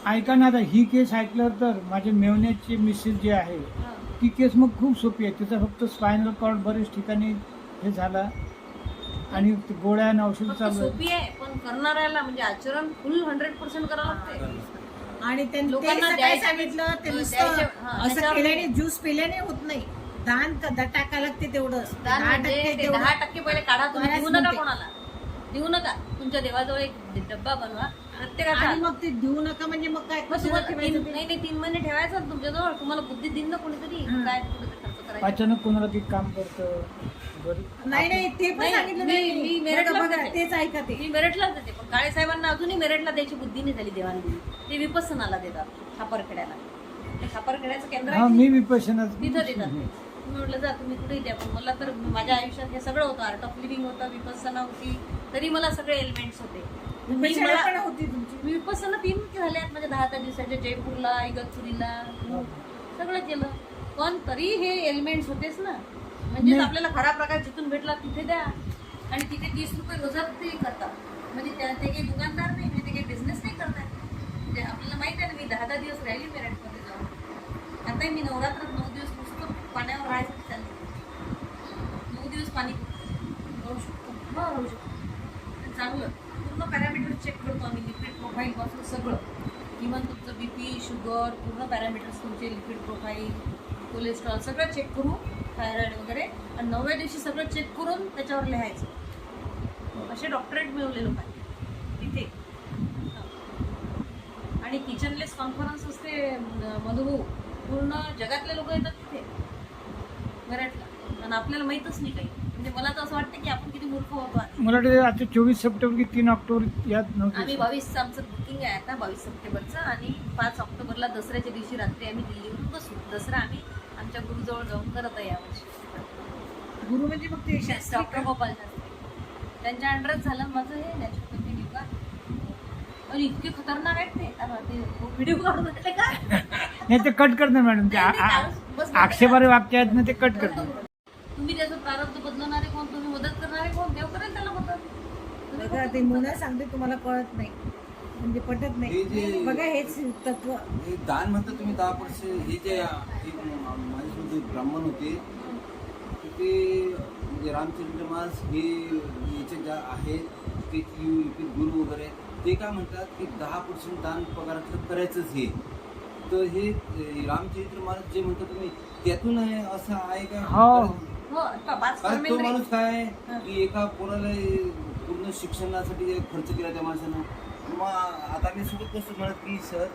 ऐका ना, आता ही केस ऐकलं तर माझ्या मेवण्याची मिसेस जी आहे हा. ती केस मग खूप सोपी आहे. तिचा फक्त स्पायनल कॉर्ड बरेच ठिकाणी हे झाला आणि ते गोळ्या आणि औषध फक्त चालू आहे. सोपी आहे, पण करणाऱ्याला म्हणजे आचरण फुल 100% करावं लागते. आणि त्यांनी लोकांना काय द्यायचं- सांगितलं ते नुसतं द्यायचं- हा, असं त्याच्यावर केल्याने ज्यूस पिल्याने होत नाही. दान टाका लागते तेवढंच. दान 10% म्हणजे ते तेवढं. 10% पहिले काढा, तुम्ही बऱ्याच देऊ नका म्हणते. कोणाला, देऊ नका. तुमच्या देवाजवळ एक डब्बा बनवा प्रत्येकाचा. आणि मग ते देऊ नका म्हणजे मग काय मग तुम्हाला ठेवायचं ते? नाही 3 महिने ठेवायचं ना तुमच्याजवळ. तुम्हाला बुद्धी देईन ना कोणीतरी काय कुठे खर्च करायचं. अचानक कोणाला ते काम करतं नाही ते पण नाही, सांगितलं मी नाही. मेरठला बघा, जाते. तेच ऐका ते. मी मेरठलाच देते, पण काळे साहेबांना अजूनही मेरठला द्यायची बुद्धी नाही झाली देवाणगिरी. ते विपස්සनाला देतात खापरखेड्याला. ते खापरखेड्याचं केंद्र हा आहे मी विपश्यना तिथं देतात. मी म्हटलं जा तुम्ही कुठेही द्या, पण मला तर माझ्या आयुष्यात हे सगळं होतं. आर्ट ऑफ लिव्हिंग होतं, विपස්සना होती, तरी मला सगळे एलिमेंट्स होते. मी विपश्यना पण मला होती तुमची. विपස්සना 3 झाल्यात म्हणजे 10 दिवसाच्या, जयपूरला, इगतपुरीला सगळं केलं. पण तरी हे एलिमेंट्स होतेच ना. म्हणजे नाही. आपल्याला खरा प्रकार जिथून भेटला तिथे द्या. आणि तिथे 30 रुपये रोजात ते करतात. म्हणजे ते काही दुकानदार नाही, म्हणजे ते काही बिझनेस नाही करतात. म्हणजे आपल्याला माहित आहे ना, मी 10 दिवस राहिली मेरठमध्ये जाऊन. आता मी नवरात्रात 9 दिवस नुसतं पाण्यावर राहायचं चालले. 9 दिवस पाणी राहू शकतो. राहू शकतो चांगलं. पूर्ण पॅरामीटर चेक करतो आम्ही, लिक्विड प्रोफाईल पासून सगळं. इव्हन तुमचं BP, शुगर, पूर्ण पॅरामीटर्स तुमचे, लिक्विड प्रोफाईल, कोलेस्ट्रॉल सगळं चेक करू, थायरॉइड वगैरे. आणि 9व्या दिवशी सगळं चेक करून त्याच्यावर लिहायचं. असे डॉक्टरेट मिळवले लोकांनी तिथे. आणि किचनलेस कॉन्फरन्स असते मधुभाऊ, पूर्ण जगातले लोक येतात तिथे मेरठला. आणि आपल्याला माहीतच नाही काही. म्हणजे मला तर असं वाटतं की आपण किती मूर्ख होतो आधी. मला वाटतं आता 24 सप्टेंबर की 3 ऑक्टोबर यात आम्ही नव्हतं. 22 आमचं बुकिंग आहे आता 22 सप्टेंबरचं. आणि 5 ऑक्टोबरला दसऱ्याच्या दिवशी रात्री आम्ही दिल्लीवरून बसू. दसरा आम्ही आमच्या गुरुजवळ जाऊन करत आहे यावर्षी. गुरु म्हणजे मग ते शास्त्री डॉक्टर गोपाल शास्त्री त्यांच्या अंडरच झालं माझं हे नॅचरोपॅथी योगा. आणि इतके खतरनाक आहेत ते. ते व्हिडिओ काढून घेतले का? नाही ते कट करणार मॅडम. ते बस आक्षेपार्ह वाक्य आहेत ना ते कट करणार. तुम्ही त्याचं प्रारब्ध बदलणारे कोण, तुम्ही मदत करणारे कोण, देव करेल त्याला मदत. बघा ते मुलं सांगते तुम्हाला कळत नाही, म्हणजे पटत हे नाही. जे- बघा हेच तत्व. हे दान म्हणतात तुम्ही 10%. हे जे माझ्यासोबत जे ब्राह्मण होते तर ते म्हणजे रामचंद्रमास हे याचे ज्या आहेत ते गुरु वगैरे ते काय म्हणतात की 10% दान पगारातलं करायचंच हे. तर हे रामचरित्रमानस जे म्हणतात तुम्ही त्यातून आहे असं आहे का? हो. हो 5 कारण तो कर्मेंद्रिय. माणूस काय की एका पोराला पूर्ण शिक्षणासाठी खर्च केला त्या माणसानं. मग आता मी सोबत कसं म्हणत की सर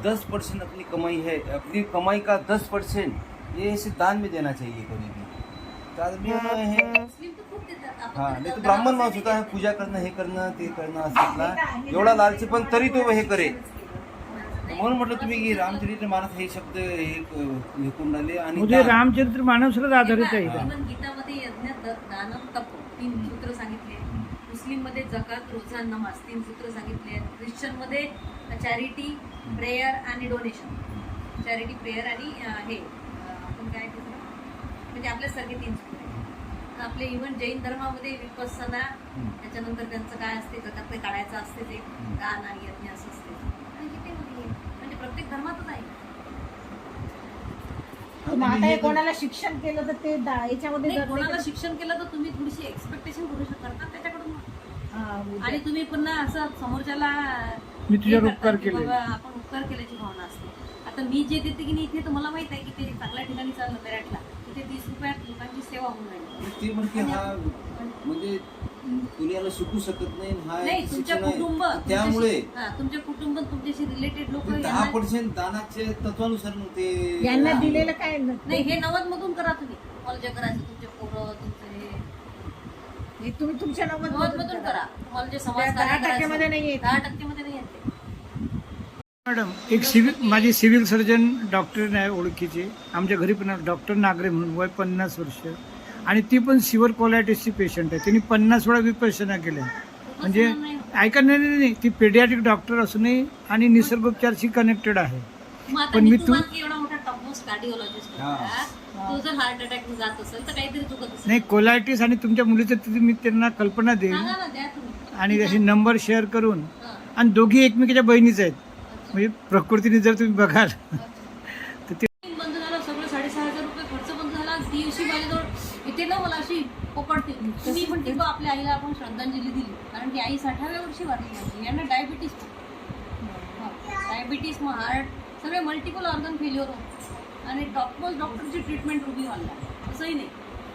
10% अपनी कमाई है, अपनी कमाई का 10% ये इसे दान में देना चाहिए कभी भी. तर मी हे मुस्लिम तर खूप देतात. आपण हा तर नाही तो दहा ब्राह्मण माणूस वर्षांनी होता, पूजा करणं हे करणं ते करणं असं एवढा लालची पण तरी तो हे करे. म्हणून म्हटलं तुम्ही की रामचरित्र मानस हे शब्द हे करून राहिले. आणि म्हणजे रामचरित्र मानसवरच आधारित आहे इथं. इव्हन गीतामध्ये यज्ञ दानम तप 3 सूत्र सांगितले. मुस्लिम मध्ये जकात, रोजा, नमाज 3 सूत्र सांगितले. ख्रिश्चन मध्ये चॅरिटी, प्रेयर आणि डोनेशन. चॅरिटी, प्रेयर आणि हे आपण काय म्हणजे आपल्यासारखे 3 सूत्र आहे. आपले इव्हन जैन धर्मामध्ये विपස්සना, त्याच्यानंतर त्यांचं काय असते जगात ते काढायचं असते, ते गान आणि यज्ञ असं असते. आणि गीतेमध्ये आहे. म्हणजे प्रत्येक धर्मातच आहे. मग आता हे कोणाला शिक्षण केलं तर ते याच्यामध्ये नाही, जात कोणाला नाही शिक्षण केलं तर तुम्ही थोडीशी एक्सपेक्टेशन करू शकता त्याच्याकडून. का? हा, उद्या. आणि तुम्ही पुन्हा असं समोरच्याला मी तुझ्यावर हे करता उपकार की केले. बाबा आपण उपकार केल्याची भावना असते. आता मी जे देते की नाही इथे तर मला माहित आहे की ते चांगल्या ठिकाणी चाललं मेरठला, तिथे 30 रुपयात लोकांची सेवा होऊन राहिली. ती म्हणते हा म्हणजे दुनियाला शिकू शकत नाही हा नाही, एक तुमच्या शिक्षण कुटुंब आहे. त्यामुळे तुमच्या कुटुंब तुमच्याशी रिलेटेड लोक 10% दानाचे तत्वानुसार मग ते यांना दिलेलं काय नाही, हे 90 मधून करा तुम्ही. तुम्हाला जे करायचं तुमचे पोरं तुमचे हे तुम्ही तुमच्या 90 मधून करा. तुम्हाला जे समाज त्या 10% मध्ये नाही येत. 10% मध्ये नाही येते. मॅडम एक माझी सिव्हिल सर्जन डॉक्टर आहे ओळखीची, आमच्या घरी पण डॉक्टर नागरे म्हणून, वय 50 वर्ष, आणि ती पण सिव्हर कोलायटिसची पेशंट आहे. तिने 50 वेळा विपश्यना केल्या. म्हणजे ऐका, नाही, ती पेडियाट्रिक डॉक्टर असूनही आणि निसर्गोपचारशी कनेक्टेड आहे. मग आता पण मी मी तुम्हाला की एवढा मोठा टॉपमोस्ट कार्डिओलॉजिस्ट हा. तो जर हार्ट अटॅक जात असेल तर काहीतरी चुकत असेल. नाही, कोलायटिस आणि तुमच्या मुलीचं तिथे मी त्यांना कल्पना देईल सांगा ना, द्या तुम्ही. आणि त्याचे नंबर शेअर करून. हा. आणि दोघी एकमेकीच्या बहिणीच आहेत. म्हणजे प्रकृतीने जर तुम्ही बघाल तर ते बंद झालं सगळं. 6,500 रुपये खर्च बंद झाला. ती अशी माझ्याजवळ येते ना, मला अशी पकडते. तुम्ही म्हणते बा आपल्या आईला आपण श्रद्धांजली दिली, कारण की आई 60व्या वर्षी वारली माझी. यांना डायबिटीस मग हार्ट सगळे मल्टिपल ऑर्गन फेल्युअर होत आणि टॉपमोस्ट डॉक्टरची ट्रीटमेंट उभी व्हायला. असंही नाही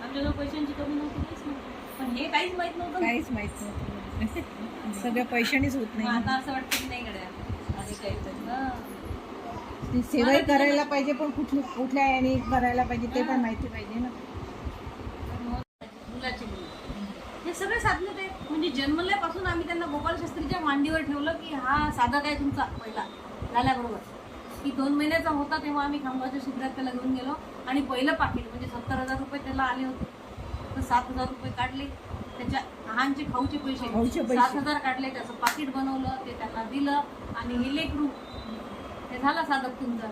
आमच्याजवळ पैशांची कमी नव्हती, काहीच नव्हतं. पण हे काहीच माहित नव्हतं. काहीच माहित नव्हतं. सगळं पैशानेच होत मग नाही. आता असं वाटतं की नाही गड्या आधी काहीतरी ती सेवाही करायला पाहिजे, पण कुठल्या याने करायला पाहिजे ते पण माहिती पाहिजे ना. मुलाची मुलं हे सगळे साधनं ते म्हणजे जन्मल्यापासून आम्ही त्यांना गोपाल शास्त्रीच्या मांडीवर ठेवलं की हा साधा काय तुमचा पहिला झाल्याबरोबर की 2 महिन्याचा होता तेव्हा आम्ही खांबाच्या शिबिरात त्याला घेऊन गेलो आणि पहिलं पाकिट म्हणजे 70,000 रुपये त्याला आले होते. तर 7,000 रुपये काढले, त्याच्या लहानचे खाऊचे पैसे 7,000 काढले, त्याचं पाकिट बनवलं, ते त्यांना दिलं आणि हे लेकरू हे झाला साधक तुमचा.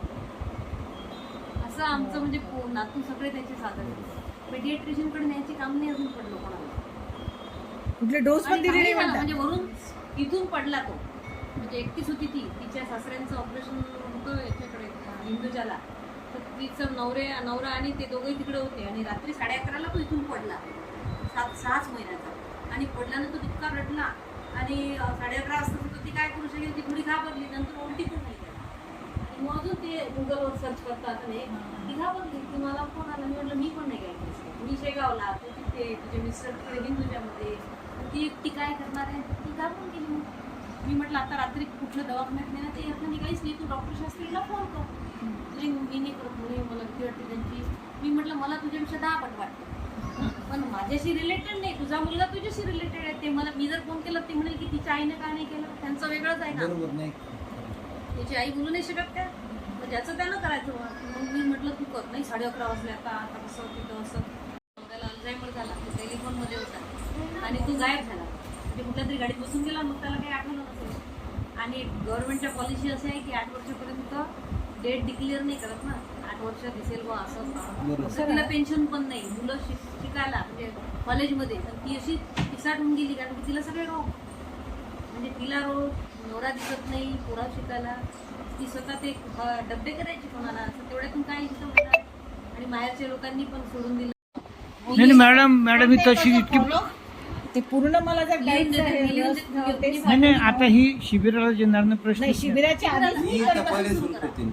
असं आमचं म्हणजे नातू सगळे त्याचे साधक. पेडियाट्रिशियनकडे न्यायची काम नाही अजून पडलो कोणाला. कुठले डोस पण दिले नाही म्हणतात. म्हणजे वरून इथून पडला तो. म्हणजे एकटीच होती ती, तिच्या सासऱ्यांचं ऑपरेशन होतं याच्याकडे हिंदुजाला. तर तिचं नवरा आणि ते दोघंही तिकडे होते आणि रात्री 11:30ला तो इथून पडला 6च महिन्याचा. आणि पडल्यानं तो इतका रडला आणि 11:30 वाजता तर ती काय करू शकली, ती थोडी घाबरली, नंतर उलटी पण नाही केली. आणि मग अजून ते गुगलवर सर्च करतात नाही, ती घाबरली की मला फोन आला. मी म्हटलं मी पण नाही काय मी शेगावला, तू तिथे तुझे मिस्टर तिकडे हिंदुजामध्ये, ती एकटी काय करणार आहे, ती घाबरून गेली. मग मी म्हटलं आता रात्री कुठलं दवाखान्यात नाही ना, ते आता निघालीच नाही, तू डॉक्टर शास्त्रीला फोन कर. नाही मी नाही करत म्हणे, मला भीती वाटते त्यांची. मी म्हटलं मला तुझ्यापेक्षा 10 पट वाटतं, पण माझ्याशी रिलेटेड नाही, तुझा मुलगा तुझ्याशी रिलेटेड आहे. ते मला मी जर फोन केला ते म्हणेल की तिच्या आईने का नाही केलं, त्यांचं वेगळंच आहे ना. बरोबर नाही. त्याची आई बोलू नाही शकत का, मग ज्याचं त्यानं करायचं. मग मी म्हटलं तू कर. नाही 11:30 वाजले, आता कसं तिथं असं. त्याला अल्झायमर झाला, तो टेलिफोनमध्ये होता आणि तो गायब झाला. म्हणजे कुठल्या तरी गाडीत बसून गेला, मग त्याला काही आठवलं नसेल. आणि गव्हर्नमेंटच्या पॉलिसी असं आहे की 8 वर्षापर्यंत डेट डिक्लेअर नाही करत ना. 8 वर्ष दिसेल बुवा असं. असं तिला पेन्शन पण नाही. मुलं शिकायला म्हणजे कॉलेजमध्ये, पण ती अशी पिसाट होऊन गेली कारण की तिला सगळे रोग. म्हणजे तिला रोग, नवरा दिसत नाही, पोरा शिकायला, ती स्वतः ते डब्बे करायची कोणाला, असं तेवढ्यातून काय इथं होणार. आणि बाहेरच्या लोकांनी पण सोडून दिलं. नाही मॅडम ही तशी इतकी ते पूर्ण मला जर लिहून देते, नाही आता ही शिबिराला येणार ना प्रश्न. नाही, शिबिराच्या आधी मी तपायला सुरू करते मी.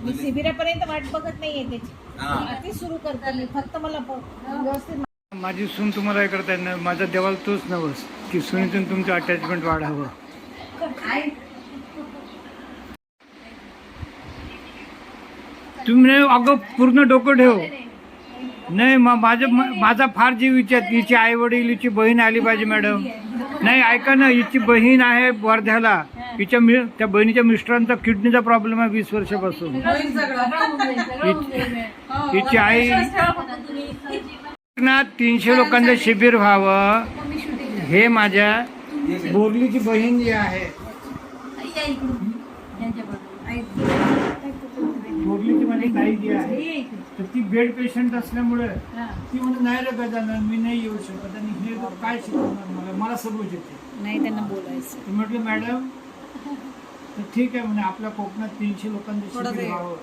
मी शिबिरापर्यंत वाट बघत नाहीये हा. त्याची. ती सुरू करते मी, फक्त मला व्यवस्थित. माझी सून तुम्हाला काय करता येणार, माझा देवाला तोच नवस की सुनीतून तुमचं अटॅचमेंट वाढावं. तुम्ही अगं पूर्ण डोकं ठेव. नाही माझा फार जीव विचार, हिची आई वडील, हिची बहीण आली पाहिजे मॅडम. नाही ऐका ना, हिची बहीण आहे वर्ध्याला, त्या बहिणीच्या मिस्टरांचा किडनीचा प्रॉब्लेम आहे 20 वर्षापासून. हिची आई ना 300 लोकांचं शिबिर व्हावं. हे माझ्या बोरलीची बहीण जी आहे, बोरलीची माझी ताई जी आहे, तर ती बेड पेशंट असल्यामुळे हा. ती म्हणून नाही रे गजानन मी नाही येऊ शकत आणि हे काय शिकवणार मला सर्व येते. नाही त्यांना बोलायचं. तर म्हटलं मॅडम तर ठीक आहे म्हणे आपल्या कोकणात 300 लोकांचं थोडं शिबिर ते- व्हावं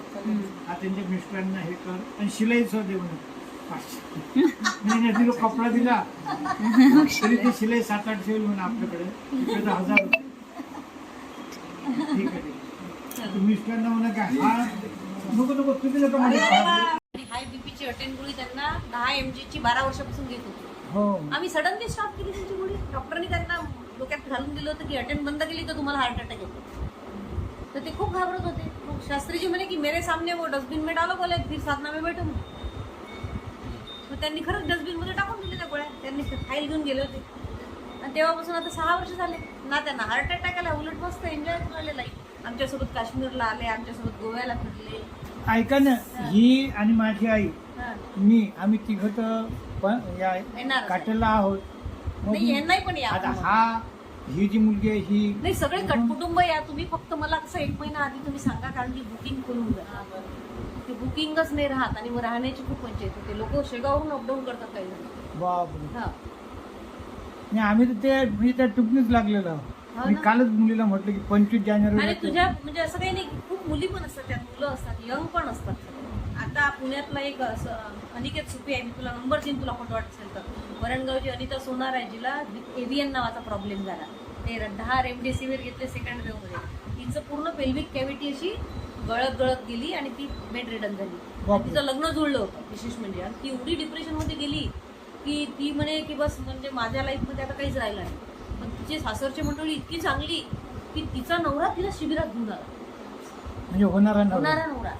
हा त्यांच्या मिस्टरांना हे कर आणि शिलाईचं दे म्हणे 500. नाही तिला कपडा दिला तरी ती शिलाई 700-800 होईल म्हणून आपल्याकडे इकडे तर 1000 रुपये. ठीक आहे मिस्टरांना म्हणा काय हा नको तुम्ही नका म्हणजे हाय बीपीची अटेंड गोळी त्यांना 10 mg ची 12 वर्षापासून घेत होतो. हो आम्ही सडनली स्टॉप केली त्यांची गोळी. डॉक्टरनी त्यांना डोक्यात घालून दिलं होतं की अटेंड बंद केली तर तुम्हाला हार्ट अटॅक येतो. तर ते खूप घाबरत होते. मग शास्त्रीजी म्हणे की मेरे सामने वो डस्टबिन में डालो बोले फिर साधना में बैठो. मग त्यांनी खरंच डस्टबिन मध्ये टाकून दिले त्या गोळ्या. त्यांनी फाईल घेऊन गेले होते आणि तेव्हापासून आता 6 वर्ष झाले ना त्यांना हार्ट अटॅक आला. उलट मस्त एन्जॉय करायला लाईफ. आमच्यासोबत काश्मीरला आले, आमच्यासोबत गोव्याला फिरले. ऐका ना ही आणि माझी आई हा. आम्ही तिघं तर या येणार. काटेला आहोत. मग नाही यांनाही पण या. आता ही जी मुलगी आहे ही नाही सगळे कटकुटुंब या. तुम्ही फक्त मला कसं 1 महिना आधी तुम्ही सांगा कारण की बुकिंग करून द्या. ते बुकिंगच नाही राहत आणि मग राहण्याची खूप पंचायत होते. लोक शेगावरून अपडाऊन करतात काही जण. बापरे हा नाही आम्ही तर ते मी त्या टुपणीच लागलेलो आहोत. हो मी ना. कालच मुलीला म्हटलं की 25 आणि जानेवारी तुझ्या म्हणजे असं काही नाही खूप मुली पण असतात त्यात मुलं असतात यंग पण असतात. आता पुण्यातला एक असं अनिकेत सुपी आहे. मी तुला नंबर देईन तुला फोटो वाटत तर वरणगावची अनिता सोनार आहे जिला एव्हियन नावाचा प्रॉब्लेम झाला. ते 10 रेमडेसिवीर घेतले सेकंड वेव्हमध्ये. तिचं पूर्ण पेल्विक कॅव्हिटी अशी गळत गेली आणि ती बेड रिडन झाली. आणि तिचं लग्न जुळलं होतं विशेष म्हणजे. आणि ती एवढी डिप्रेशनमध्ये गेली की ती म्हणे की बस म्हणजे माझ्या लाईफमध्ये आता काहीच राहिलं नाही. पण तिची सासरची मंडळी इतकी चांगली की तिचा नवरा तिला शिबिरात घेऊन आला. म्हणजे होणारा होणारा नवरा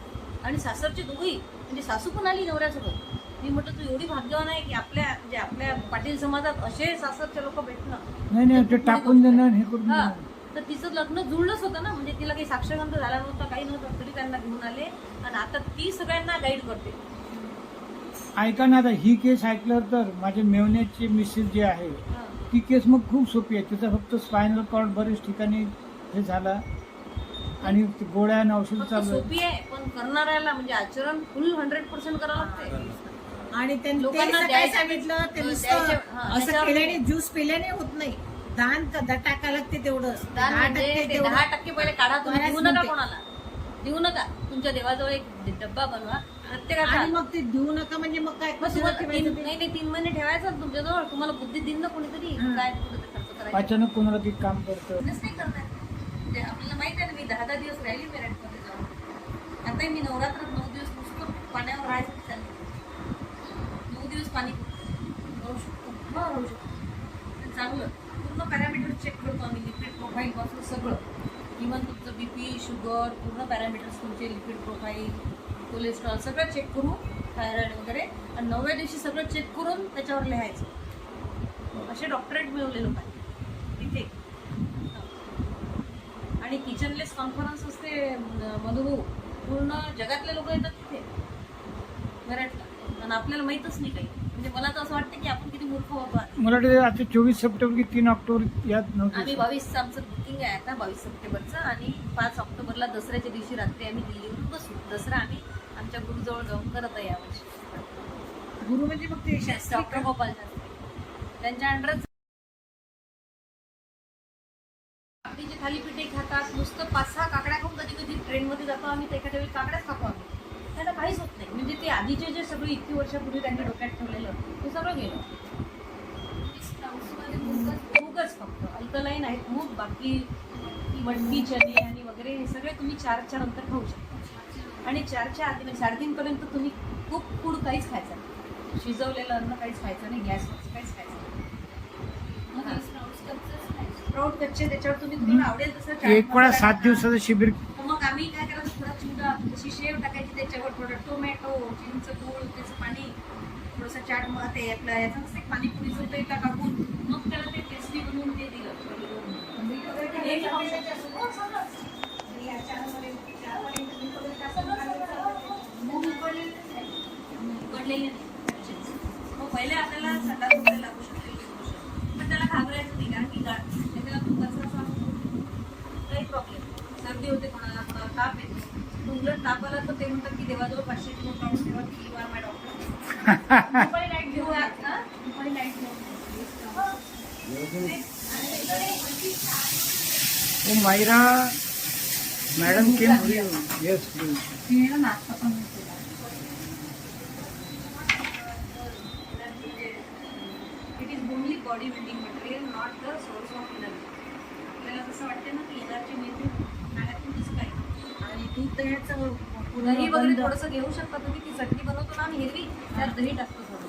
आणि सासरचे दोघी म्हणजे सासू पण आली नवऱ्यासोबत. मी म्हटलं तू एवढी भाग्यवान आहे की आपल्या पाटील समाजात असे सासरचे लोक भेटणं. नाही ते टाकून देणं हे करून हा देणं. तर तिचं लग्न जुळलंच होतं ना. म्हणजे तिला काही साक्षगंध झाला नव्हता काही नव्हतं तरी त्यांना घेऊन आले आणि आता ती सगळ्यांना गाईड करते. ऐका ना आता ही केस ऐकल्यावर तर माझ्या मेवण्याची मिसेस जी आहे हा. ती केस मग खूप सोपी आहे. तिचं फक्त स्पायनल कॉर्ड बरेच ठिकाणी हे झाला आणि ते गोळ्या आणि औषध फक्त चालू आहे. सोपी आहे पण करणाऱ्याला म्हणजे आचरण फुल 100% करावं लागतंय. आणि त्यांनी लोकांना काय द्यायचं- सांगितलं ते नुसतं द्यायचं- हा, असं त्याच्यावर- केल्याने ज्यूस पिल्याने होत नाही. दान टाका लागते तेवढं. दान 10% म्हणजे ते तेवढं. 10% पहिले काढा. तुम्ही बऱ्याच देऊ नका म्हणते. कोणाला देऊ नका. तुमच्या देवाजवळ एक डब्बा बनवा प्रत्येकाचा. आणि मग ते देऊ नका म्हणजे मग काय मग तुम्हाला ठेवायचं ते? नाही 3 महिने ठेवायचं तुमच्याजवळ. तुम्हाला बुद्धी देईन ना कोणीतरी हा. काय कुठे खर्च करायचं. अचानक कोणाला काही काम करतं बिझनेस नाही करणार. म्हणजे आपल्याला माहित आहे ना मी 10 दिवस राहिली मेरठमध्ये जाऊन. आता मी नवरात्रात 9 दिवस नुसतं पाण्यावर राहायचं चालले. 9 दिवस पाणी राहू शकतो. मग राहू शकतो. ते चांगलं पूर्ण पॅरामीटर चेक करतो आम्ही. लिक्विड प्रोफाईल पासून सगळं. इव्हन तुमचं बीपी शुगर पूर्ण पॅरामीटर्स तुमचे लिक्विड प्रोफाईल कोलेस्ट्रॉल सगळं चेक करू. थायरॉइड वगैरे आणि 9व्या दिवशी सगळं चेक करून त्याच्यावर लिहायचं. असे डॉक्टरेट मिळवले लोक आहेत तिथे. आणि किचनलेस कॉन्फरन्स असते मधुभाऊ. पूर्ण जगातले लोक येतात तिथे मराठला आणि आपल्याला माहीतच नाही काही. म्हणजे मला तर असं वाटतं की आपण किती मूर्ख होतो. मला वाटतं आता 24 सप्टेंबर की 3 ऑक्टोबर यात आम्ही नव्हतं 22चं आमचं बुकिंग आहे आता 22 सप्टेंबरचं. आणि 5 ऑक्टोबरला दसऱ्याच्या दिवशी रात्री आम्ही दिल्लीवरून बसू. दसरा आम्ही आमच्या गुरुजवळ जाऊन करत आहे यावर्षी. गुरु म्हणजे मग ते शास्त्री डॉक्टर गोपाल शास्त्री त्यांच्या अंडरच आपलीचे थालीपीठे खातात. नुसतं 5-6 काकड्या खाऊन कधी ट्रेनमध्ये जातो आम्ही. तर एखाद्या वेळी काकड्याच खातो आम्ही. त्यांना काहीच होत नाही. म्हणजे ते आधीचे जे सगळे इतकी वर्षापूर्वी त्यांनी डोक्यात ठेवलेलं ते सगळं गेलं. मूगच फक्त अल्कलाईन आहेत मूग. बाकी मटकी चणे आणि वगैरे हे सगळे तुम्ही 4च्या नंतर खाऊ शकता. आणि 4च्या आधी म्हणजे 3:30 पर्यंत तुम्ही खूप फूड काहीच खायचं नाही. शिजवलेलं अन्न काहीच खायचं नाही. गॅसवरचं काहीच खायचं नाही. स्प्राउट कच्चे त्याच्यावर तुम्हाला आवडेल तसं चाट एक वेळा मसाला 7 टाका. दिवसाचं शिबिर तर मग आम्ही काय करायचं थोडा चिवडा तशी शेव टाकायची त्याच्यावर थोडं टोमॅटो चिंच गूळ त्याचं पाणी थोडंसं चाट मग ते आपलं याचं कसं एक पाणीपुरीचं होतं इथं टाकून मग त्याला ते टेस्टी बनवून ते दिलं. हे खाऊ शकतो. हो, सगळं. मूग उकडलेले नाही. मग पहिले आपल्याला संडास वगैरे लागू शकते पण त्याला घाबरायचं नाही कारण की त्याला खूप कचरा काही प्रॉब्लेम सर्दी होते कोणाला ताप येतो. उलट ताप आला तर ते म्हणतात की देवाजवळ 500 ची नोट काढून ठेवा की यू आर माय डॉक्टर. दुपारी लाईट घेऊन हा? दुपारी लाईट घेऊन ओ Myra madam came yes please. पिण्याला नाश्ता पण नाही केला. It is only body building material, not the source of energy. आपल्याला कसं वाटतं ना की एनर्जी मिळते खाण्यातून, तसं काही. आणि दूध दह्याचं दही वगैरे बंद. थोडंसं घेऊ शकता तुम्ही. ती चटणी बनवतो ना आम्ही हिरवी, त्यात दही टाकतो थोडं.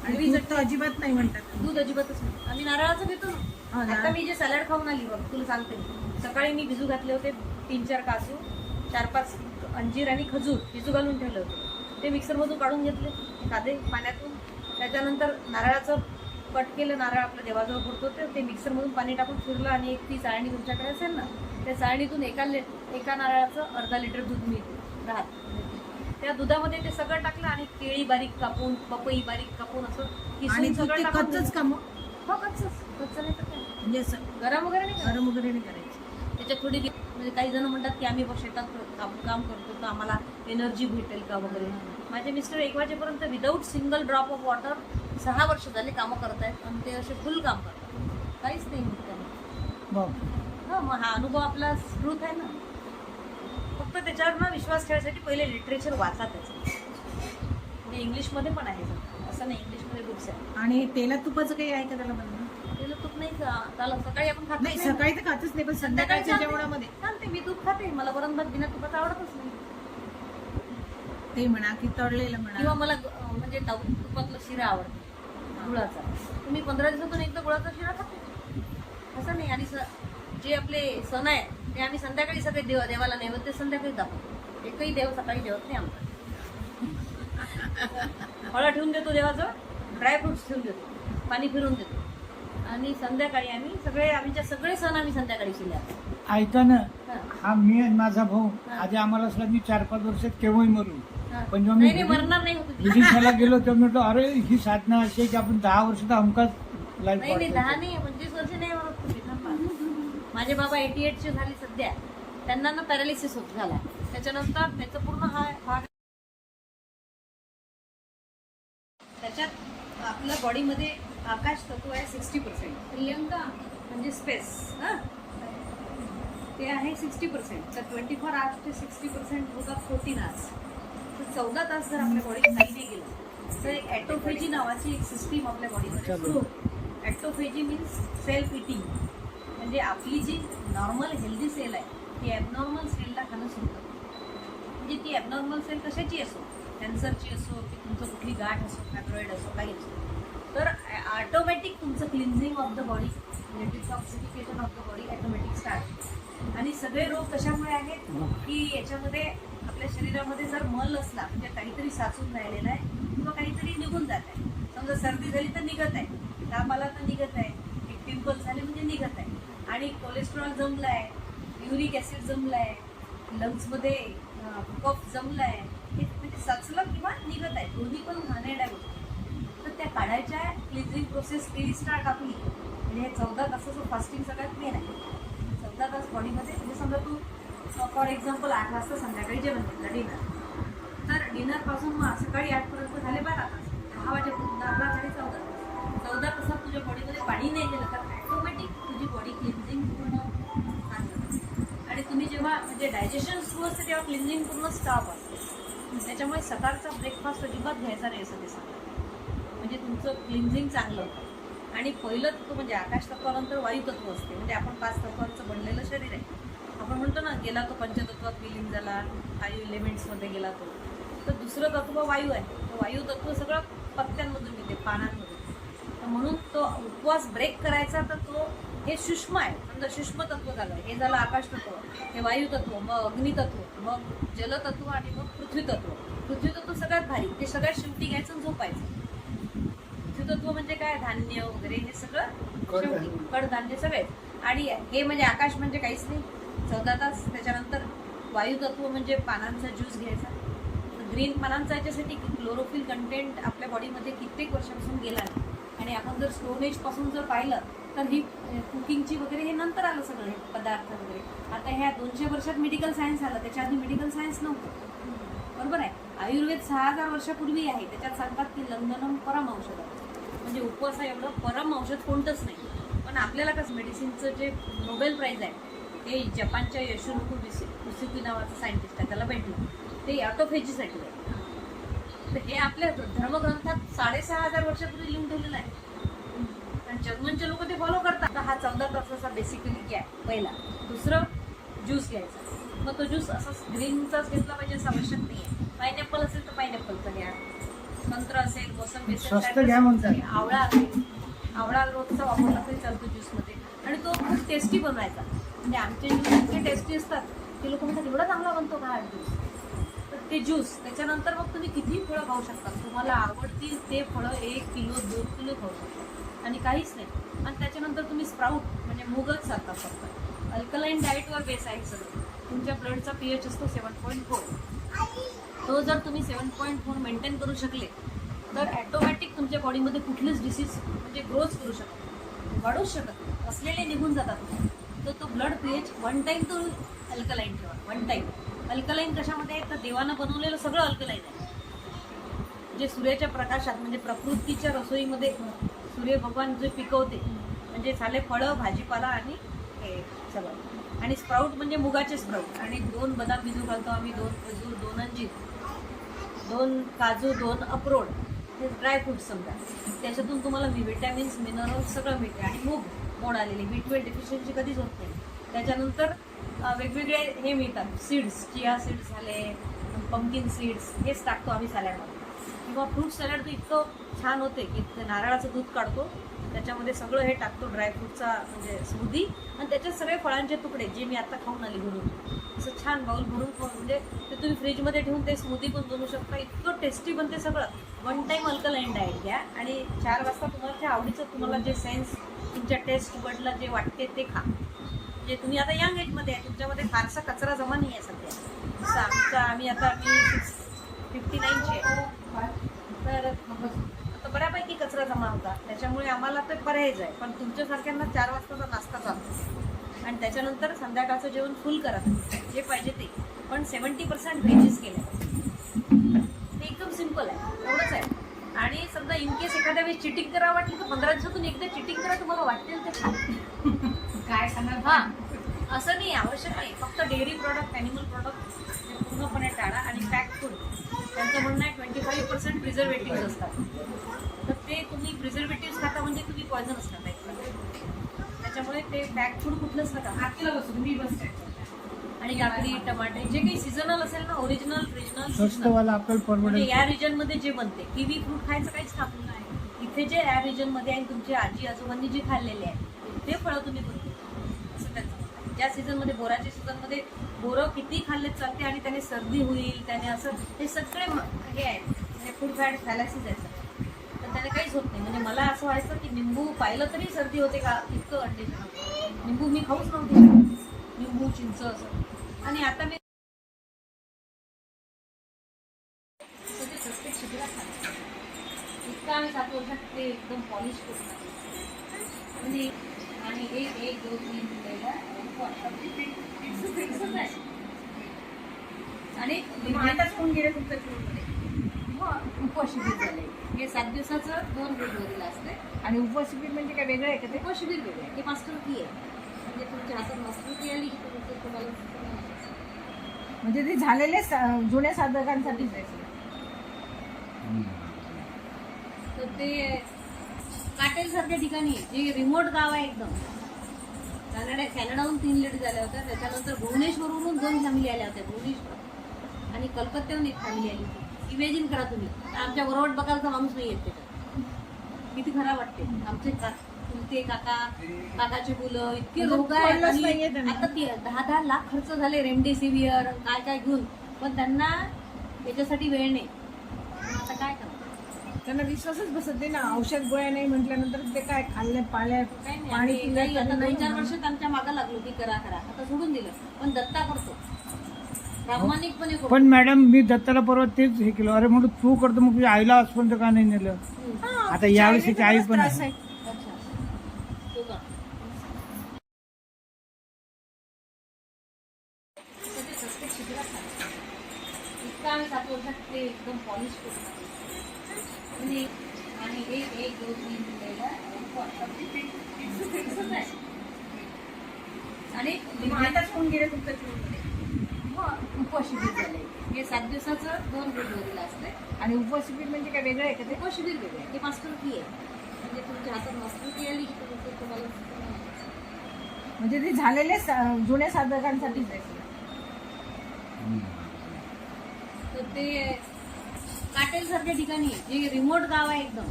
आणि दूध तर अजिबात नाही म्हणतात. दूध अजिबातच नाही. आम्ही नारळाचं घेतो हो ना. ना. आता मी जे सॅलड खाऊन आली बघ, तुला सांगते. सकाळी मी भिजू घातले होते 3-4 काजू, 4-5 अंजीर आणि खजूर भिजू घालून ठेवले होते. ते मिक्सरमधून काढून घेतले कांदे पाण्यातून. त्याच्यानंतर नारळाचं कट केलं. नारळ आपलं देवाजवळ पुरतो ते मिक्सरमधून पाणी टाकून फिरलं आणि एक ती चाळणी तुमच्याकडे असेल ना, त्या चाळणीतून एका नारळाचं अर्धा लिटर दूध मिळते राहत. त्या दुधामध्ये ते सगळं टाकलं आणि केळी बारीक कापून, पपई बारीक कापून असं आणि किसून दूध सगळं ते टाकून कच्चंच का मग? हो कच्च नाही तर काय. म्हणजे असं गरम वगैरे नाही करायचं. गरम वगैरे नाही करायचं. त्याच्यात थोडी म्हणजे काही जण म्हणतात की आम्ही शेतात काम करतो तर आम्हाला एनर्जी भेटेल का वगैरे. माझे मिस्टर 1 वाजेपर्यंत without single drop of water 6 वर्ष झाले कामं करतायत आणि ते असे फुल काम करतात. काहीच नाही होत त्यांना. हा मग हा अनुभव आपला स्मृत आहे ना. फक्त त्याच्यावर ना विश्वास ठेवायसाठी पहिले लिटरेचर वाचा त्याचं. म्हणजे इंग्लिशमध्ये पण आहे असं नाही, इंग्लिशमध्ये बुक्स आहेत. आणि तेलात तुपाचं काही आहे का त्याला बनवून? त्याला तूप नाही त्याला सकाळी आपण खात नाही सकाळी तर खातच नाही, पण संध्याकाळच्या जेवणामध्ये चालते. मी तूप खाते. मला वरण भात बिना तुपाचं आवडतच नाही. ते म्हणा की तळलेलं किंवा म्हणा. मला म्हणजे तुपातलं शिरा आवडतो गुळाचा. तुम्ही 15 दिवसातून एकदा गुळाचा शिरा खाते असं नाही. आणि जे आपले सण आहे ते आम्ही संध्याकाळी सगळे देवाला नैवेद्य संध्याकाळी दाखवतो. एकही देव सकाळी जेवत नाही आमचा. फळं ठेवून देतो देवाजवळ, ड्रायफ्रुट्स ठेवून देतो, पाणी फिरून देतो आणि संध्याकाळी आमचे सगळे सण आम्ही संध्याकाळी केले. ऐका ना, हा. हा मी आणि माझा भाऊ हा. आधी आम्हाला असला मी 4-5 वर्षात केव्हाही मरू. पण जेव्हा नाही मी मरणार नाही होत. विदेशाला गेलो तेव्हा म्हटलं अरे ही साधना अशी आहे की आपण 10 वर्ष तर हमखास लाईफ नाही 10 नाही 25 वर्ष नाही म्हणत तुम्ही. थांबा. माझे बाबा 88 चे झाले सध्या. त्यांना ना पॅरालिसिस होत झाला. त्याच्यानंतर त्याचं पूर्ण हा भाग त्याच्यात आपल्या बॉडीमध्ये आकाश तत्व आहे 60%. प्रियंका म्हणजे स्पेस हा ते आहे 60%. तर 24 आवर्स ते 60% होतात 14 आवर्स. तर 14 तास जर आपल्या बॉडीत खाली नाही गेलं तर एक ॲटोफेजी नावाची एक सिस्टीम आपल्या बॉडीमध्ये सुरू. ॲटोफेजी मीन्स सेल्फ इटिंग. म्हणजे आपली जी नॉर्मल हेल्दी सेल आहे ती ॲबनॉर्मल सेलला खाणं सुरू करते. म्हणजे ती ॲबनॉर्मल सेल कशाची असो, कॅन्सरची असो की तुमचं कुठली गाठ असो, फॅब्रॉइड असो, काही असो, तर ऑटोमॅटिक तुमचं cleansing of the body, detoxification of the body automatic start. आणि सगळे रोग कशामुळे आहेत की याच्यामध्ये आपल्या शरीरामध्ये जर मल असला म्हणजे काहीतरी साचून राहिलेलं आहे किंवा काहीतरी निघून जात आहे. समजा सर्दी झाली तर निघत आहे, ताप आला तर निघत आहे, एक पिंपल झाले म्हणजे निघत आहे, आणि कोलेस्ट्रॉल जमलं आहे, युरिक ॲसिड जमलं आहे, लंग्समध्ये कफ जमलं आहे, हे म्हणजे साचलं किंवा निघत आहे. दोन्ही पण घाणेरड्या गोष्टी. तर त्या काढायच्या क्लिन्झिंग प्रोसेस केली स्टार्ट आपली. म्हणजे हे 14 तासाचं फास्टिंग सगळ्यात मेन आहे. 14 तास बॉडीमध्ये म्हणजे समजा तू फॉर एक्झाम्पल 8 वाजता संध्याकाळी जेवण घेतलं डिनर, तर डिनरपासून मग सकाळी 8पर्यंत झाले 12 तास, 10 वाजेपर्यंत 10 झाले 14 तासात तुझ्या बॉडीमध्ये पाणी नाही गेलं तर ॲटोमॅटिक तुझी बॉडी क्लिन्झिंग पूर्ण होते. आणि तुम्ही जेव्हा म्हणजे डायजेशन सुरू असते तेव्हा क्लिन्झिंग पूर्ण स्टॉप असते. त्याच्यामुळे सकाळचा ब्रेकफास्ट अजिबात घ्यायचा नाही असं ते सांगतात. म्हणजे तुमचं क्लिन्झिंग चांगलं होतं. आणि पहिलं तत्व म्हणजे आकाश तत्वानंतर वायू तत्व असते. म्हणजे आपण 5 तत्वांचं बनलेलं शरीर आहे. आपण म्हणतो ना गेला तो पंचतत्वात विलीन झाला, 5 एलिमेंट्समध्ये गेला तो. तर दुसरं तत्व वायू आहे. तर वायू तत्व सगळं पत्त्यांमधून येते, पानांमधून. तर म्हणून तो उपवास ब्रेक करायचा तर तो हे सूक्ष्म आहे. समजा सूक्ष्म तत्व झालं, हे झालं आकाश तत्व, हे वायू तत्व, मग अग्नितत्व, मग जलतत्व आणि मग पृथ्वी तत्व. पृथ्वी तत्व सगळ्यात भारी, ते सगळ्यात शेवटी घ्यायचं आणि झोपायचं. तत्व म्हणजे काय, धान्य वगैरे हे सगळं कडधान्य सगळे. आणि हे म्हणजे आकाश म्हणजे काहीच नाही, 14 तास. त्याच्यानंतर वायू तत्व म्हणजे पानांचा ज्यूस घ्यायचा. ग्रीन पानांचा याच्यासाठी क्लोरोफिल कंटेंट आपल्या बॉडीमध्ये कित्येक वर्षापासून गेला नाही. आणि आपण जर स्टोन एजपासून जर पाहिलं तर ही कुकिंगची वगैरे हे नंतर आलं सगळं हे पदार्थ वगैरे. आता ह्या 200 वर्षात मेडिकल सायन्स आलं, त्याच्या आधी मेडिकल सायन्स नव्हतं, बरोबर आहे. आयुर्वेद 6000 वर्षापूर्वी आहे. त्याच्यात सांगतात की लंघनम परम औषध, म्हणजे उपवासा एवढं परम औषध कोणतंच नाही. पण आपल्याला कसं मेडिसिनचं जे नोबेल प्राईज आहे ते जपानच्या यशुरुकू उसिकी नावाचं सायंटिस्ट आहे, त्याला भेटलं. ते ऑटोफेजीसाठी आहे. तर हे आपल्या धर्मग्रंथात 6500 वर्षापूर्वी लिहून ठेवलेलं आहे. आणि जर्मनचे लोक ते फॉलो करतात. हा 14 तासाचा बेसिकली घ्या पहिला. दुसरं ज्यूस घ्यायचा. मग तो ज्यूस असा ग्रीनचाच घेतला पाहिजे असं आवश्यक नाही आहे. पायनॅपल असेल तर पायनॅपलचा घ्या, संत्र असेल, मोसंबी स्वस्त असेल, घ्या म्हणतात. आवळा असेल, आवळा रोजचा वापरला तरी चालतो ज्यूसमध्ये. आणि तो खूप टेस्टी बनवायचा. म्हणजे आमचे ज्यूस इतके टेस्टी असतात ते लोक म्हणतात एवढा चांगला बनतो का हा ज्यूस. तर ते ज्यूस त्याच्यानंतर मग तुम्ही किती फळं खाऊ शकता, तुम्हाला आवडतील ते फळं 1 किलो 2 किलो खाऊ शकता आणि काहीच नाही. आणि त्याच्यानंतर तुम्ही स्प्राऊट म्हणजे मूगच सारखा फक्त अल्कलाईन डाएटवर बेस आहे सगळं. तुमच्या ब्लडचा pH असतो 7.4. तो जर तुम्ही 7.4 मेंटेन करू शकले तर ॲटोमॅटिक तुमच्या बॉडीमध्ये कुठलीच डिसीज म्हणजे ग्रोच करू शकतो, वाढूच शकत नाही. असलेले निघून जातात. तर तो ब्लड pH 1 टाईम तो अल्कलाईन ठेवा. 1 टाईम अल्कलाईन कशामध्ये आहे तर देवानं बनवलेलं सगळं अल्कलाईन आहे. जे सूर्याच्या प्रकाशात म्हणजे प्रकृतीच्या रसोईमध्ये सूर्य भगवान जे पिकवते म्हणजे झाले फळं, भाजीपाला आणि हे सगळं. आणि स्प्राऊट म्हणजे मुगाचे स्प्राऊट. आणि 2 बदाम बिजू घालतो आम्ही, 2 खजूर, 2 अंजीर, 2 काजू, 2 अक्रोड, हे ड्रायफ्रूट्स समजा. त्याच्यातून तुम्हाला विटॅमिन्स, मिनरल्स सगळं मिळते. आणि मूग मोड आलेली, B12 डेफिशियन्सी कधीच होत नाही. त्याच्यानंतर वेगवेगळे हे मिळतात सीड्स, चिया सीड्स झाले, पंपकिन सीड्स, हेच टाकतो आम्ही सॅलडमध्ये. किंवा फ्रूट सॅलड तर इतकं छान होते की नारळाचं दूध काढतो, त्याच्यामध्ये सगळं हे टाकतो, ड्रायफ्रूटचा म्हणजे स्मूदी, आणि त्याच्यात सगळे फळांचे तुकडे जे मी आता खाऊन आली भरून, असं छान बाउल भरून खाऊन, म्हणजे ते तुम्ही फ्रीजमध्ये ठेवून ते स्मूदी पण बनवू शकता. इतकं टेस्टी बनते सगळं. 1 टाईम अल्कलाईन डाएट घ्या आणि 4 वाजता तुम्हाला ते आवडीचं तुम्हाला जे सेन्स तुमच्या टेस्ट बडला जे वाटते ते खा. म्हणजे तुम्ही आता यंग एजमध्ये आहे, तुमच्यामध्ये फारसा कचरा जमा नाही आहे सध्या. जसं आम्ही आता मी 59ची आहे, तर आता बऱ्यापैकी कचरा जमा होता. त्याच्यामुळे आम्हाला तर पर्यायच आहे. पण तुमच्यासारख्यांना 4 वाजताचा नाश्ता चालतो आणि त्याच्यानंतर संध्याकाळचं जेवण फुल करा, जे पाहिजे ते. पण 70% व्हेजेस केले. ते एकदम सिम्पल आहे, एवढंच आहे. आणि समजा इन केस एखाद्या वेळेस चिटिंग करावं वाटलं तर 15 दिवसातून एकदा चिटिंग करा, तुम्हाला वाटेल ते खा. काय खाणार. हां, असं नाही, आवश्यक नाही. फक्त डेअरी प्रॉडक्ट, ॲनिमल प्रॉडक्ट पूर्णपणे टाळा. आणि पॅक फूड, त्यांचं म्हणणं आहे 25% प्रिझर्वेटिव्ह असतात. तर ते तुम्ही प्रिझर्वेटिव्ह खाता म्हणजे तुम्ही पॉयझनच खाता. त्याच्यामुळे ते पॅक फूड कुठलंच नका. आतलं बसून मी बसते. आणि काकडी, टमाटे, जे काही सीझनल असेल ना, ओरिजिनल, रिजनल, स्वस्तवाला आपल्याला म्हणजे परवडेल. या रिजनमध्ये जे बनते. किवी फ्रूट खायचं काहीच काम नाही. इथे जे या रिजनमध्ये आणि तुमच्या आजी आजोबांनी जे खाल्लेले आहे ते फळं तुम्ही बनवू, असं त्यांचं म्हणणं आहे. ज्या सीझनमध्ये, बोराच्या सीझनमध्ये बोरं किती खाल्लेत चालते आणि त्याने सर्दी होईल, त्याने असं, हे सगळे हे आहेत म्हणजे फूड फॅट फॅलॅसिस आहेत सगळे. तर त्याने काहीच होत नाही. म्हणजे मला असं व्हायचं की निंबू पाहिलं तरी सर्दी होते का, इतकं कंडिशन. निंबू मी खाऊच नव्हते, निंबू, चिंच असं. आणि आता मी प्रत्येक शिबिरात खाते. इतकं आम्ही 7 वर्षात ते एकदम पॉलिश करून म्हणजे. आणि 1, 2, 3 आणि आताच कोण गेले तुमच्या स्कूलमध्ये. उपवास शिबिर झाले. हे 7 दिवसाचं 2 फेब्रुवारीला असते. आणि उपवास शिबिर म्हणजे काय वेगळं आहे का ते. उपवास शिबिर वेगळं आहे. हे मास्टर की आहे, म्हणजे तुमच्या हातात मास्टर की आली की तुम्हाला म्हणजे ते झालेले जुन्या साधकांसाठीच आहे. तर ते काटेलसारख्या ठिकाणी जे रिमोट गाव आहे एकदम. कॅनडाहून 3 लेडीज आल्या होत्या. त्याच्यानंतर भुवनेश्वरवरून 2 फॅमिली आल्या होत्या. भुवनेश्वर आणि कलकत्त्याहून 1 फॅमिली आली होती. इमॅजिन करा तुम्ही, आमच्या बरोबर बघायचा माणूस नाही येत त्याच्यात. किती खराब वाटते. आमचे चुलते काका, काकाची मुलं, इतके लोक आहेत. आणि आता 10-10 लाख खर्च झाले रेमडेसिवियर काय काय घेऊन, पण त्यांना याच्यासाठी वेळ नाही. आता काय करतात, त्यांना विश्वासच बसत नाही ना. औषध गोळ्या नाही म्हटल्यानंतर ते काय खाल्ले पाळ्या पाणी नाही. आता 2-4 वर्ष त्यांच्या मागं लागलो की करा करा. आता सोडून दिलं. पण दत्ता करतो प्रामाणिकपणे करतो. पण मॅडम मी दत्ताला परवा तेच हे केलं, अरे म्हणून तू करतो मग तुझ्या आईला आजपर्यंत का नाही नेलं. आता यावेळेस तिची आई पण आहे. अच्छा. तो का ते प्रत्येक शिबिरात सांगतात. इतकं आम्ही 7 वर्षात ते एकदम पॉलिश करून आणि आणि एक 2 3 दिलेला फिक्सच आहे. आणि आताच होऊन गेले तुमच्या ट्रेनमध्ये. उपशिबिर झाले हे 7 दिवसाचं 2 फेब्रुवारीला असते. आणि उपशिबिर म्हणजे काय वेगळं आहे का ते? उपशिबिर वेगळे ते मास्टर की आहे. म्हणजे तुमच्या हातात मास्टर की आली की तुम्हाला म्हणजे ते झालेले जुन्या साधकांसाठीच आहे. तर ते काटेलसारख्या ठिकाणी जे रिमोट गाव आहे एकदम.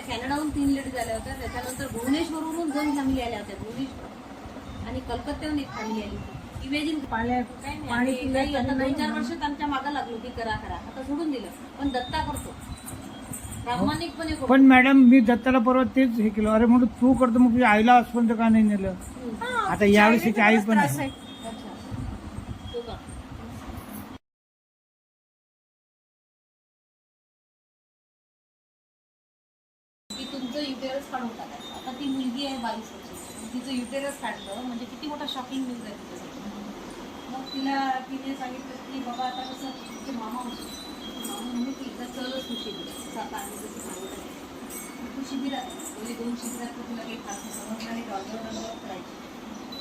कॅनडाहून 3 लेडी झाल्या होत्या. त्याच्यानंतर भुवनेश्वरवरून 2 फॅमिली आल्या होत्या. भुवनेश्वर आणि कलकत्त्याहून 1 फॅमिली आली होती. इमॅजिन पाणी पाणी आता 2-4 वर्ष त्यांच्या मागं लागलो की करा आता सोडून दिलं. पण दत्ता करतो प्रामाणिकपणे करतो. पण मॅडम मी दत्ताला परवा तेच हे केलं, अरे म्हणून तू करतो मग तुझ्या आईला आजपर्यंत का नाही नेलं. आता यावेळेस तिची आई पण आहे. अच्छा तो का की तुमचं युटेरस काढून टाकायचं. आता ती मुलगी आहे 22 वर्षाची. तिचं युटेरस काढलं म्हणजे किती मोठा शॉकिंग न्यूज आहे तिच्यासाठी. मग तिने सांगितलं की बाबा आता कसं तिचे मामा होते. मामा म्हणजे ती एकदा चलच तू शिबिर असं आता आम्ही जसं सांगत आहे तू शिबिरात म्हणजे 2 शिबिरात तर तुला काही फारसं समजलं आणि डॉक्टर करायची.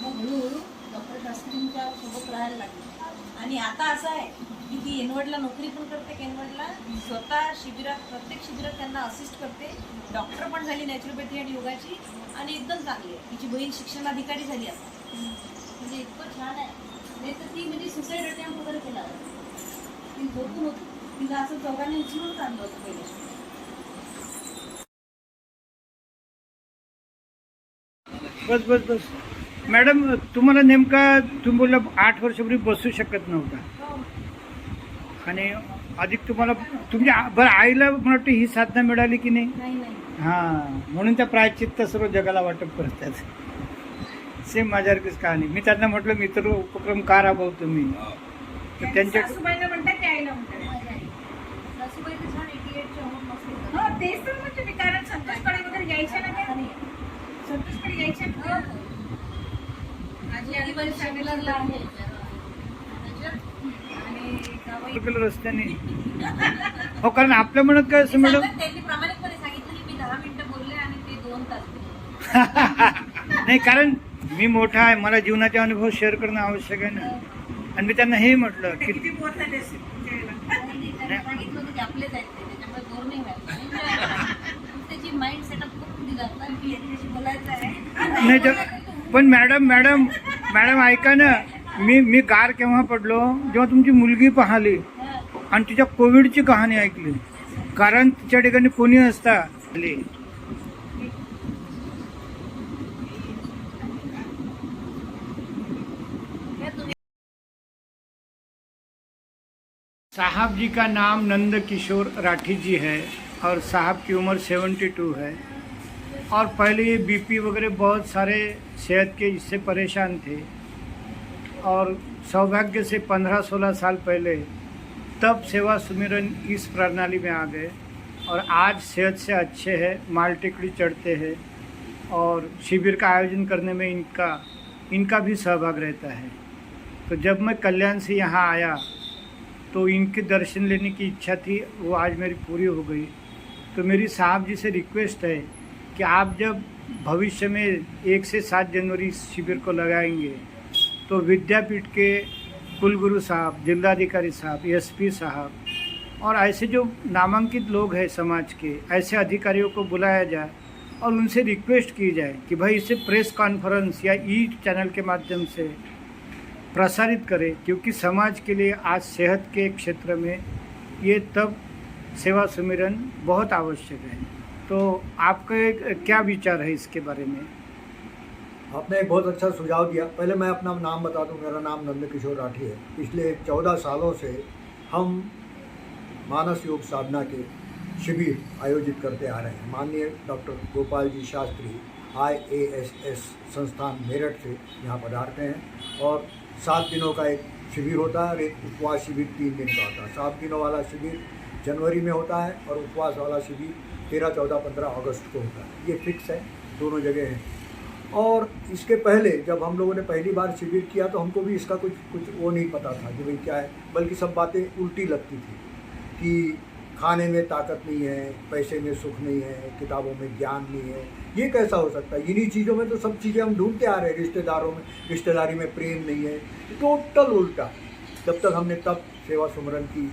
मग हळूहळू डॉक्टर शास्त्रींच्या सोबत राहायला लागली. आणि आता असं आहे की ती एनवर्डला नोकरी पण करते. एनवर्डला स्वतः शिबिरात प्रत्येक शिबिरात त्यांना असिस्ट करते. डॉक्टर पण झाली नॅचरोपॅथी आणि योगाची आणि एकदम चांगली आहे. तिची बहीण शिक्षणाधिकारी झाली आता. म्हणजे इतकं छान आहे. नाही तर ती म्हणजे सुसाईड अटेम्प्ट वगैरे केला ती झोपून होती. तिला असं चौघांनी उचलून आणलं होतं पहिले. बस बस बस मॅडम तुम्हाला नेमका तुम्ही बोलला 8 वर्षापूर्वी बसू शकत नव्हता आणि अधिक तुम्हाला तुमच्या बरं आईला मला वाटतं ही साधना मिळाली की नाही. नाही हां म्हणून त्या प्रायश्चित्त सर्व जगाला वाटप करतात. सेम माझ्यासारखीच कहाणी. मी त्यांना म्हटलं मित्र उपक्रम का राबवतो मी तर त्यांच्या सासूबाईला म्हणतात की आईला म्हणतात? सासूबाई तर छान 88 च्या होऊन मस्त हो तेच तर म्हणजे मी कारण संतोषकडे वगैरे यायच्या ना त्या. संतोषकडे यायच्या ना. आजी आली शेंगलरला आहे आणि जावई केलं रस्त्याने. हो कारण आपल्या म्हणत काय असं मॅडम त्यांनी प्रामाणिकपणे सांगितलं की मी 10 मिनिटं बोलले आणि ते 2 तास बोलले. नाही कारण मी मोठा आहे, मला जीवनाचे अनुभव शेअर करणं आवश्यक आहे ना. आणि मी त्यांना हे म्हटलं की किती बोलतात असे तुमच्या वेळेला? आणि त्यांनी सांगितलं होतं की आपलेच आहेत ते, त्याच्यामुळे बोर नाही व्हायचं. त्याची माइंड सेटअप करून दिला होता की यांच्याशी बोलायचं आहे. नाही तर पण मॅडम ऐका ना, मी गार केव्हा पडलो जेव्हा तुमची मुलगी पाहिली आणि तिच्या कोविडची कहाणी ऐकली. कारण तिच्या ठिकाणी कोणी असता साहब जी का नाम नंद किशोर राठी जी है और साहब की उम्र 72 है और पहले ये बीपी वगैरह बहुत सारे सेहत के इससे परेशान थे और सौभाग्य से 15-16 साल पहले तब सेवा सुमिरन इस प्रणाली में आ गए और आज सेहत से अच्छे हैं, माल टिकड़ी चढ़ते हैं और शिविर का आयोजन करने में इनका भी सहभाग रहता है. तो जब मैं कल्याण से यहाँ आया तो इनके दर्शन लेने की इच्छा थी, वो आज मेरी पूरी हो गई. तो मेरी साहब जी से रिक्वेस्ट है कि आप जब भविष्य में 1 से 7 जनवरी शिविर को लगाएंगे तो विद्यापीठ के कुलगुरु साहब, जिलाधिकारी साहब, एसपी साहब और ऐसे जो नामांकित लोग हैं समाज के, ऐसे अधिकारियों को बुलाया जाए और उनसे रिक्वेस्ट की जाए कि भाई इसे प्रेस कॉन्फ्रेंस या ई चैनल के माध्यम से प्रसारित करें, क्योंकि समाज के लिए आज सेहत के क्षेत्र में ये तब सेवा सुमिरन बहुत आवश्यक है. तो आपका क्या विचार है इसके बारे में? आपने एक बहुत अच्छा सुझाव दिया. पहले मैं अपना नाम बता दूं. मेरा नाम नंद किशोर राठी है. पिछले 14 सालों से हम मानस योग साधना के शिविर आयोजित करते आ रहे हैं. माननीय डॉक्टर गोपाल जी शास्त्री IASS संस्थान मेरठ से यहाँ पधारते हैं और 7 दिनों का एक शिविर होता है और एक उपवास शिविर 3 दिन का होता है. 7 दिनों वाला शिविर जनवरी में होता है और उपवास वाला शिविर 13, 14, 15 अगस्त को होता है. ये फिक्स है. दोनों जगह हैं। और इसके पहले जब हम लोगों ने पहली बार शिविर किया तो हमको भी इसका कुछ वो नहीं पता था कि भाई क्या है, बल्कि सब बातें उल्टी लगती थी कि खाने में ताकत नहीं है, पैसे में सुख नहीं है, किताबों में ज्ञान नहीं है, ये कैसा हो सकता है। इन्हीं चीज़ों में तो सब चीज़ें हम ढूंढते आ रहे हैं, रिश्तेदारी में प्रेम नहीं है, टोटल उल्टा। जब तक हमने तब सेवा सुमरन की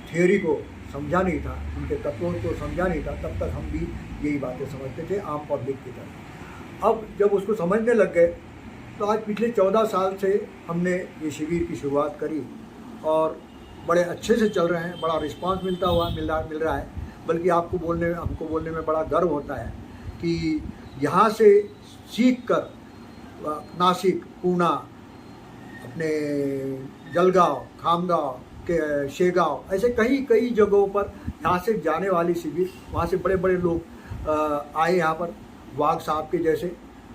थियोरी को समझा नहीं था, उनके तत्वों को समझा नहीं था, तब तक हम भी यही बातें समझते थे आम पब्लिक की तरह। अब जब उसको समझने लग गए तो आज पिछले 14 साल से हमने ये शिविर की शुरुआत करी और बड़े अच्छे से चल रहे हैं, बड़ा रिस्पांस मिल रहा है। बल्कि हमको बोलने में बड़ा गर्व होता है कि यहाँ से सीख कर नासिक, पूना, अपने जलगांव, खामगांव के शेगांव, ऐसे कई जगहों पर यहाँ से जाने वाली शिविर, वहाँ से बड़े बड़े लोग आए यहाँ पर। वाघ साहब के जैसे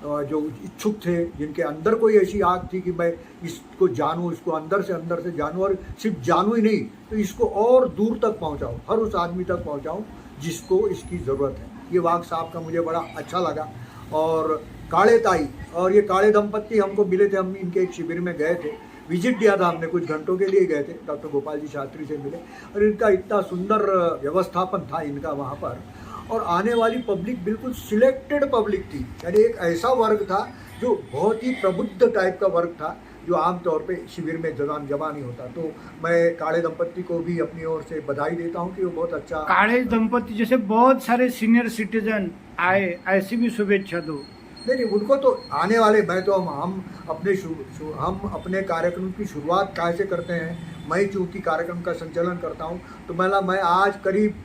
जो इच्छुक थे, जिनके अंदर कोई ऐसी आग थी कि मैं इसको जानूँ, इसको अंदर से जानूँ, और सिर्फ जानूँ ही नहीं तो इसको और दूर तक पहुँचाऊँ, हर उस आदमी तक पहुँचाऊँ जिसको इसकी ज़रूरत है। ये वाघ साहब का मुझे बड़ा अच्छा लगा। और काले ताई और ये काले दंपत्ति हमको मिले थे, हम इनके एक शिविर में गए थे, विजिट दिया था हमने, कुछ घंटों के लिए गए थे, डॉक्टर गोपाल जी शास्त्री से मिले और इनका इतना सुंदर व्यवस्थापन था इनका वहाँ पर। और आने वाली पब्लिक बिल्कुल सिलेक्टेड पब्लिक थी, यानी एक ऐसा वर्ग था जो बहुत ही प्रबुद्ध टाइप का वर्ग था, जो आमतौर पे शिविर में जमा नहीं होता। तो मैं काले दंपत्ति को भी अपनी ओर से बधाई देता हूँ कि वो बहुत अच्छा। काले दंपत्ति जैसे बहुत सारे सीनियर सिटीजन आए, ऐसी भी शुभेच्छा दो। नहीं, उनको तो आने वाले, मैं तो हम अपने कार्यक्रम की शुरुआत कैसे करते हैं, मैं चूँकि कार्यक्रम का संचालन करता हूँ तो मैं आज करीब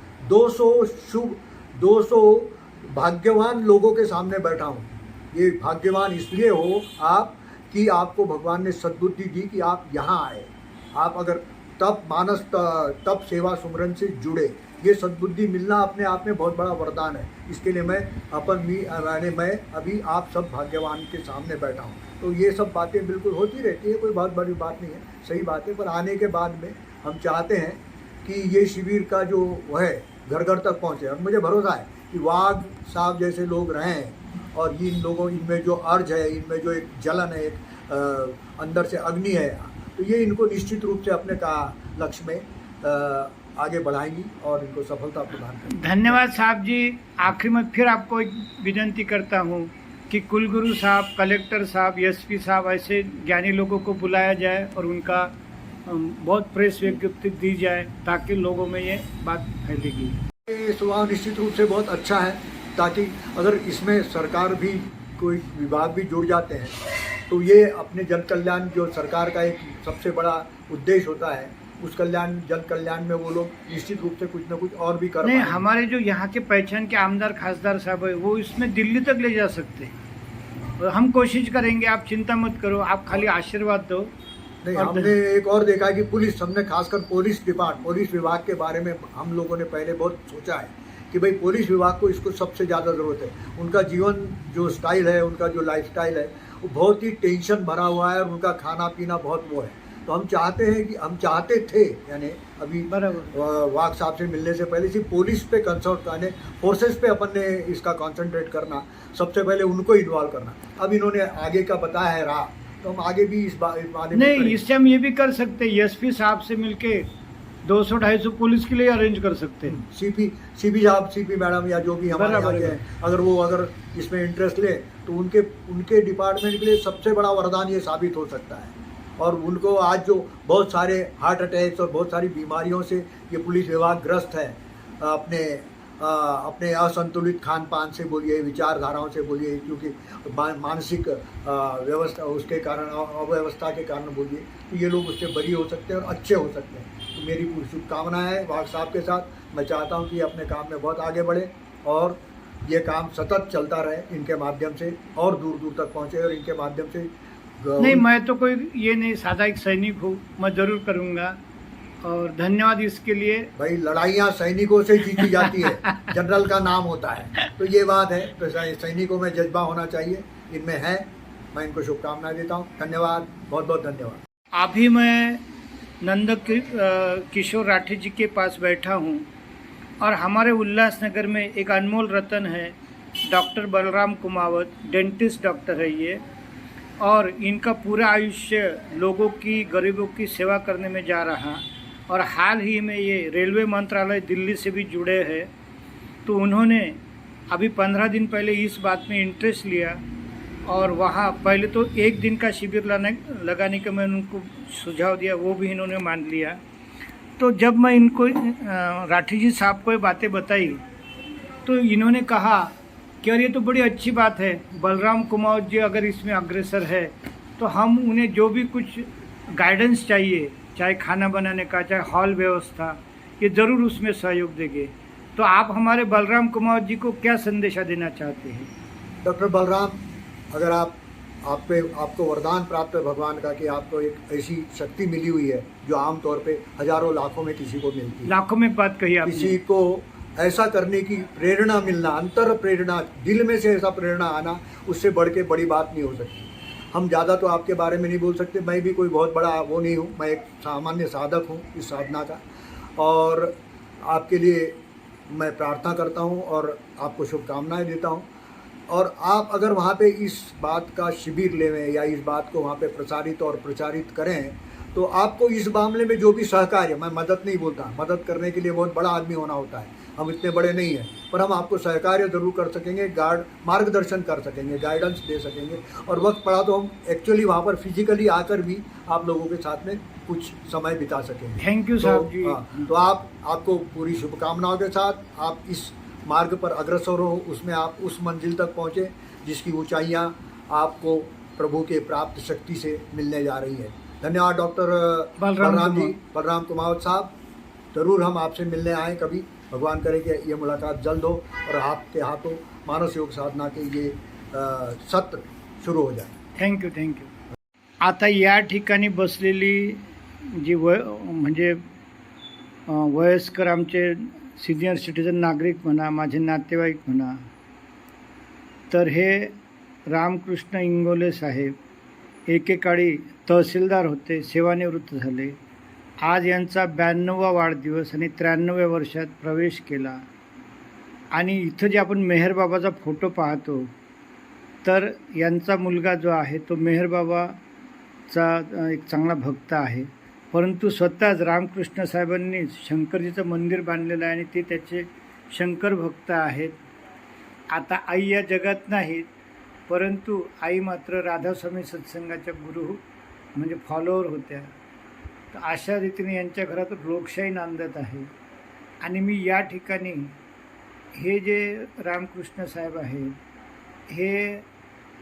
200 भाग्यवान लोगों के सामने बैठा हूँ। ये भाग्यवान इसलिए हो आप कि आपको भगवान ने सद्बुद्धि दी कि आप यहाँ आए, आप अगर तप सेवा सुमरन से जुड़े, ये सद्बुद्धि मिलना अपने आप में बहुत बड़ा वरदान है। इसके लिए मैं अभी आप सब भाग्यवान के सामने बैठा हूँ। तो ये सब बातें बिल्कुल होती रहती है, कोई बहुत बड़ी बात नहीं है, सही बात है। पर आने के बाद में हम चाहते हैं कि ये शिविर का जो वो है घर घर तक पहुँचे। और मुझे भरोसा है कि वाघ साहब जैसे लोग रहें और इनमें जो अर्ज है, इनमें जो एक जलन है, एक अंदर से अग्नि है, तो ये इनको निश्चित रूप से अपने लक्ष्य में आगे बढ़ाएंगी और इनको सफलता प्रदान करेंगी। धन्यवाद साहब जी। आखिर में फिर आपको एक विनती करता हूँ कि कुलगुरु साहब, कलेक्टर साहब, एसपी साहब, ऐसे ज्ञानी लोगों को बुलाया जाए और उनका बहुत प्रेस विज्ञप्ति दी जाए ताकि लोगों में ये बात फैलेगी। ये स्वभाव निश्चित रूप से बहुत अच्छा है, ताकि अगर इसमें सरकार भी, कोई विभाग भी जुड़ जाते हैं तो ये अपने जन कल्याण, जो सरकार का एक सबसे बड़ा उद्देश्य होता है, उस जन कल्याण में वो लोग निश्चित रूप से कुछ न कुछ और भी कर नहीं, पाएंगे। हमारे जो यहाँ के पहचान के आमदार खासदार साहब है वो इसमें दिल्ली तक ले जा सकते हैं। और हम कोशिश करेंगे, आप चिंता मत करो, आप खाली आशीर्वाद दो। नहीं, हमने एक और देखा है कि हमने खासकर पुलिस विभाग के बारे में हम लोगों ने पहले बहुत सोचा है कि भाई पुलिस विभाग को इसको सबसे ज़्यादा ज़रूरत है। उनका जीवन जो स्टाइल है, उनका जो लाइफ स्टाइल है, वो बहुत ही टेंशन भरा हुआ है और उनका खाना पीना बहुत वो है। तो हम चाहते थे यानी अभी वाघ साहब से मिलने से पहले सिर्फ पुलिस पे कंसर्ट करने, फोर्सेस पे अपन ने इसका कंसंट्रेट करना, सबसे पहले उनको इन्वॉल्व करना। अब इन्होंने आगे का बताया है राह, तो हम आगे भी इस बारे में नहीं, इससे हम ये भी कर सकते हैं, एसपी साहब से मिलके 200-250 पुलिस के लिए अरेंज कर सकते हैं। सीपी मैडम या जो भी हमारे यहाँ के हैं, अगर इसमें इंटरेस्ट ले तो उनके डिपार्टमेंट के लिए सबसे बड़ा वरदान ये साबित हो सकता है। और उनको आज जो बहुत सारे हार्ट अटैक्स और बहुत सारी बीमारियों से ये पुलिस विभाग ग्रस्त है, अपने असंतुलित खान पान से बोलिए, विचारधाराओं से बोलिए, क्योंकि मानसिक व्यवस्था उसके कारण, अव्यवस्था के कारण बोलिए, तो ये लोग उससे बरी हो सकते हैं और अच्छे हो सकते हैं। तो मेरी पूरी शुभकामनाएं है वाघ साहब के साथ। मैं चाहता हूं कि अपने काम में बहुत आगे बढ़े और ये काम सतत चलता रहे, इनके माध्यम से और दूर दूर तक पहुँचे और इनके माध्यम से। नहीं, मैं तो कोई ये नहीं, सादा एक सैनिक हूँ, मैं ज़रूर करूँगा और धन्यवाद इसके लिए। भाई लड़ाइयाँ सैनिकों से जीती जाती है, जनरल का नाम होता है, तो ये बात है। तो सैनिकों में जज्बा होना चाहिए, इनमें है। मैं इनको शुभकामनाएं देता हूँ। धन्यवाद, बहुत बहुत धन्यवाद। अभी मैं नंद किशोर राठी जी के पास बैठा हूँ और हमारे उल्लासनगर में एक अनमोल रतन है doctor Balram Kumawat, dentist doctor है ये, और इनका पूरा आयुष्य लोगों की, गरीबों की सेवा करने में जा रहा। और हाल ही में ये रेलवे मंत्रालय दिल्ली से भी जुड़े हैं। तो उन्होंने अभी 15 दिन पहले इस बात में इंटरेस्ट लिया और वहाँ पहले तो 1 दिन का शिविर लगाने का मैंने उनको सुझाव दिया, वो भी इन्होंने मान लिया। तो जब मैं इनको राठी जी साहब को ये बातें बताई तो इन्होंने कहा कि यार ये तो बड़ी अच्छी बात है, बलराम कुमावत जी अगर इसमें अग्रसर है तो हम उन्हें जो भी कुछ गाइडेंस चाहिए, चाहे खाना बनाने का, चाहे हॉल व्यवस्था, ये ज़रूर उसमें सहयोग देंगे। तो आप हमारे बलराम कुमावत जी को क्या संदेशा देना चाहते हैं? डॉक्टर बलराम, अगर आपको वरदान प्राप्त है भगवान का कि आपको एक ऐसी शक्ति मिली हुई है जो आमतौर पे हजारों लाखों में किसी को मिलती है। लाखों में बात कही आपने। किसी को ऐसा करने की प्रेरणा मिलना, अंतर प्रेरणा, दिल में से ऐसा प्रेरणा आना, उससे बढ़ के बड़ी बात नहीं हो सकती। हम ज़्यादा तो आपके बारे में नहीं बोल सकते, मैं भी कोई बहुत बड़ा वो नहीं हूँ, मैं एक सामान्य साधक हूँ इस साधना का। और आपके लिए मैं प्रार्थना करता हूँ और आपको शुभकामनाएं देता हूँ। और आप अगर वहाँ पे इस बात का शिविर लेवें या इस बात को वहाँ पे प्रसारित और प्रचारित करें तो आपको इस मामले में जो भी सहकार्य, मैं मदद नहीं बोलता, मदद करने के लिए बहुत बड़ा आदमी होना होता है, हम इतने बड़े नहीं हैं, पर हम आपको सहकार्य जरूर कर सकेंगे, मार्गदर्शन कर सकेंगे, गाइडेंस दे सकेंगे। और वक्त पड़ा तो हम एक्चुअली वहाँ पर फिजिकली आकर भी आप लोगों के साथ में कुछ समय बिता सकेंगे। थैंक यू साहब जी। तो आपको पूरी शुभकामनाओं के साथ आप इस मार्ग पर अग्रसर हो, उसमें आप उस मंजिल तक पहुँचे जिसकी ऊंचाइयाँ आपको प्रभु के प्राप्त शक्ति से मिलने जा रही है। धन्यवाद डॉक्टर बलराम कुमावत साहब। ज़रूर हम आपसे मिलने आएँ कभी, भगवान करे कि ये मुलाकात जल्द हो और आपके हाथों मानस योग साधना के ये सत्र शुरू हो जाए। Thank you thank you. आता या ठिकाणी बसलेली जी म्हणजे वयस्कर आमचे सिनियर सिटीजन नागरिक म्हणा, माझे नातेवाईक म्हणा, तर हे रामकृष्ण इंगोले साहेब एकेकाळी तहसीलदार होते, सेवानिवृत्त झाले। आज यांचा 92वा वाढदिवस आणि 93व्या वर्षात प्रवेश केला। आणि इथं जे आपण मेहरबाबाचा फोटो पाहतो तर यांचा मुलगा जो आहे तो मेहरबाबाचा एक चांगला भक्त आहे, परंतु स्वतःच रामकृष्ण साहेबांनी शंकरजीचं मंदिर बांधलेलं आहे आणि ते त्याचे शंकर भक्त आहेत। आता आई या जगात नाहीत, परंतु आई मात्र राधास्वामी सत्संगाच्या गुरु म्हणजे फॉलोअर होत्या। तर अशा रीतीने यांच्या घरात लोकशाही नांदत आहे। आणि मी या ठिकाणी हे जे रामकृष्ण साहेब आहेत हे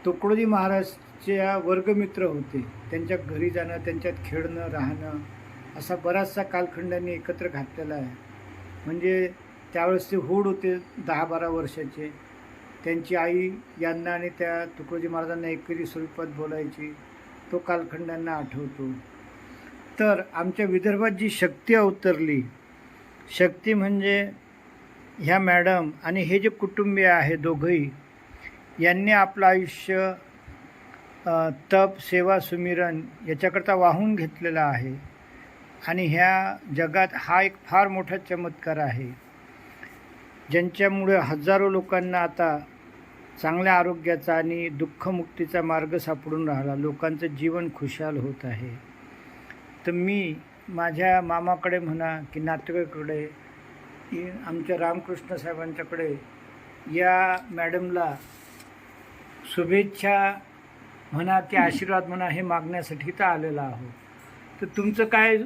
तुकडोजी महाराजच्या वर्गमित्र होते। त्यांच्या घरी जाणं, त्यांच्यात खेळणं, राहणं असा बराचसा कालखंडांनी एकत्र घातलेला आहे। म्हणजे त्यावेळेस ते हूड होते 10-12 वर्षाचे। त्यांची आई यांना आणि त्या तुकडोजी महाराजांना एकेरी स्वरूपात बोलायची, तो कालखंडांना आठवतो। तर आमच्या विदर्भात जी शक्ती अवतरली, शक्ती म्हणजे ह्या मॅडम आणि हे जे कुटुंबीय आहे दोघंही, यांनी आपलं आयुष्य तप, सेवा, सुमिरन याच्याकरता वाहून घेतलेलं आहे। आणि ह्या जगात हा एक फार मोठा चमत्कार आहे, ज्यांच्यामुळे हजारो लोकांना आता चांगल्या आरोग्याचा आणि दुःखमुक्तीचा मार्ग सापडून राहिला, लोकांचं जीवन खुशाल होत आहे। तर मी माझ्या मामाकडे म्हणा की नातेवाईकडे, आमच्या रामकृष्ण साहेबांच्याकडे या मॅडमला शुभेच्छा म्हणा की आशीर्वाद म्हणा हे मागण्यासाठी तर आलेला आहोत। तर तुमचं काय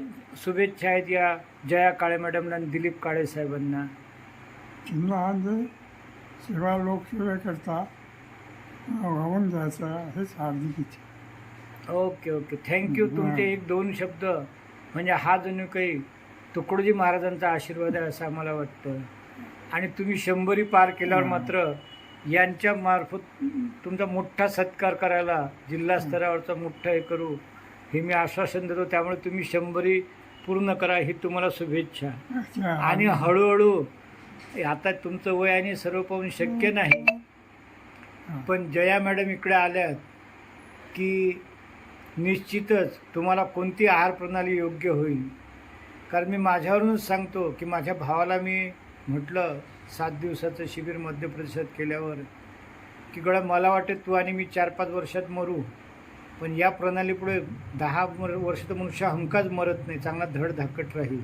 शुभेच्छा आहेत या जया काळे मॅडमला आणि दिलीप काळे साहेबांना? आज सेवा लोकसेवेकरता वाहून जायचं हेच हार्दिक इच्छा। Okay okay, thank you. तुमचे 1-2 शब्द म्हणजे हा जणू काही तुकडोजी महाराजांचा आशीर्वाद आहे असं आम्हाला वाटतं। आणि तुम्ही 100 पार केल्यावर मात्र यांच्या मार्फत तुमचा मोठा सत्कार करायला, जिल्हा स्तरावरचा मोठा हे करू हे मी आश्वासन देतो। त्यामुळे तुम्ही 100 पूर्ण करा ही तुम्हाला शुभेच्छा। आणि हळूहळू आता तुमचं वय आणि सर्व पाहून शक्य नाही, पण जया मॅडम इकडे आल्यात की निश्चितच तुम्हाला कोणती आहार प्रणाली योग्य होईल। कारण मी माझ्यावरूनच सांगतो की माझ्या भावाला मी म्हटलं 7 दिवसाचं शिबिर मध्य प्रदेशात केल्यावर की गड्या मला वाटते तू आणि मी 4-5 वर्षात मरू, पण या प्रणालीपुढे 10 वर्ष तर मनुष्य हमखास मरत नाही, चांगला धडधाकट राहील.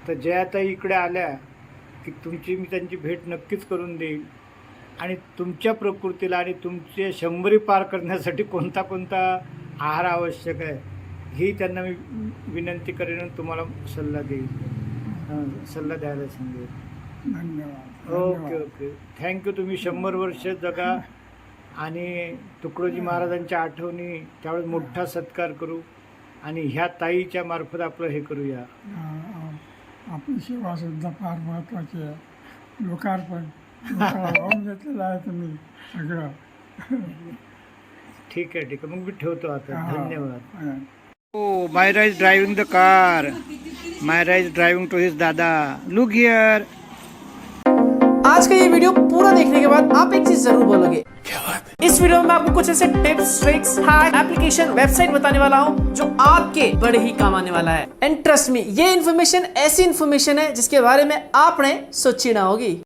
तर जयाताई इकडे आल्या की तुमची मी त्यांची भेट नक्कीच करून देईल आणि तुमच्या प्रकृतीला आणि तुमचे 100 पार करण्यासाठी कोणता कोणता आहार आवश्यक आहे ही त्यांना मी विनंती करेन आणि तुम्हाला सल्ला देईल, सल्ला द्यायला सांगेल. धन्यवाद. Okay okay, thank you. तुम्ही 100 वर्ष जगा आणि तुकडोजी महाराजांच्या आठवणी त्यावेळेस मोठा सत्कार करू आणि ह्या ताईच्या मार्फत आपलं हे करूया. आपली सेवा सुद्धा फार महत्त्वाची आहे. लोकार्पण वाहून घेतलेलं आहे तुम्ही सगळं. ठीक आहे ठीक आहे, मग मी ठेवतो आता. धन्यवाद. हा. Oh, Myra is driving the car. Myra is driving to his dada. Look here. आज का ये वीडियो पूरा देखने के बाद आप एक चीज जरूर बोलोगे, क्या बात है? इस वीडियो में मैं आपको कुछ ऐसे tips, tricks, hack, application, website बताने वाला हूँ जो आपके बड़े ही काम आने वाला है. एंड ट्रस्ट मी, ये इन्फॉर्मेशन ऐसी इन्फॉर्मेशन है जिसके बारे में आपने सोची ना होगी.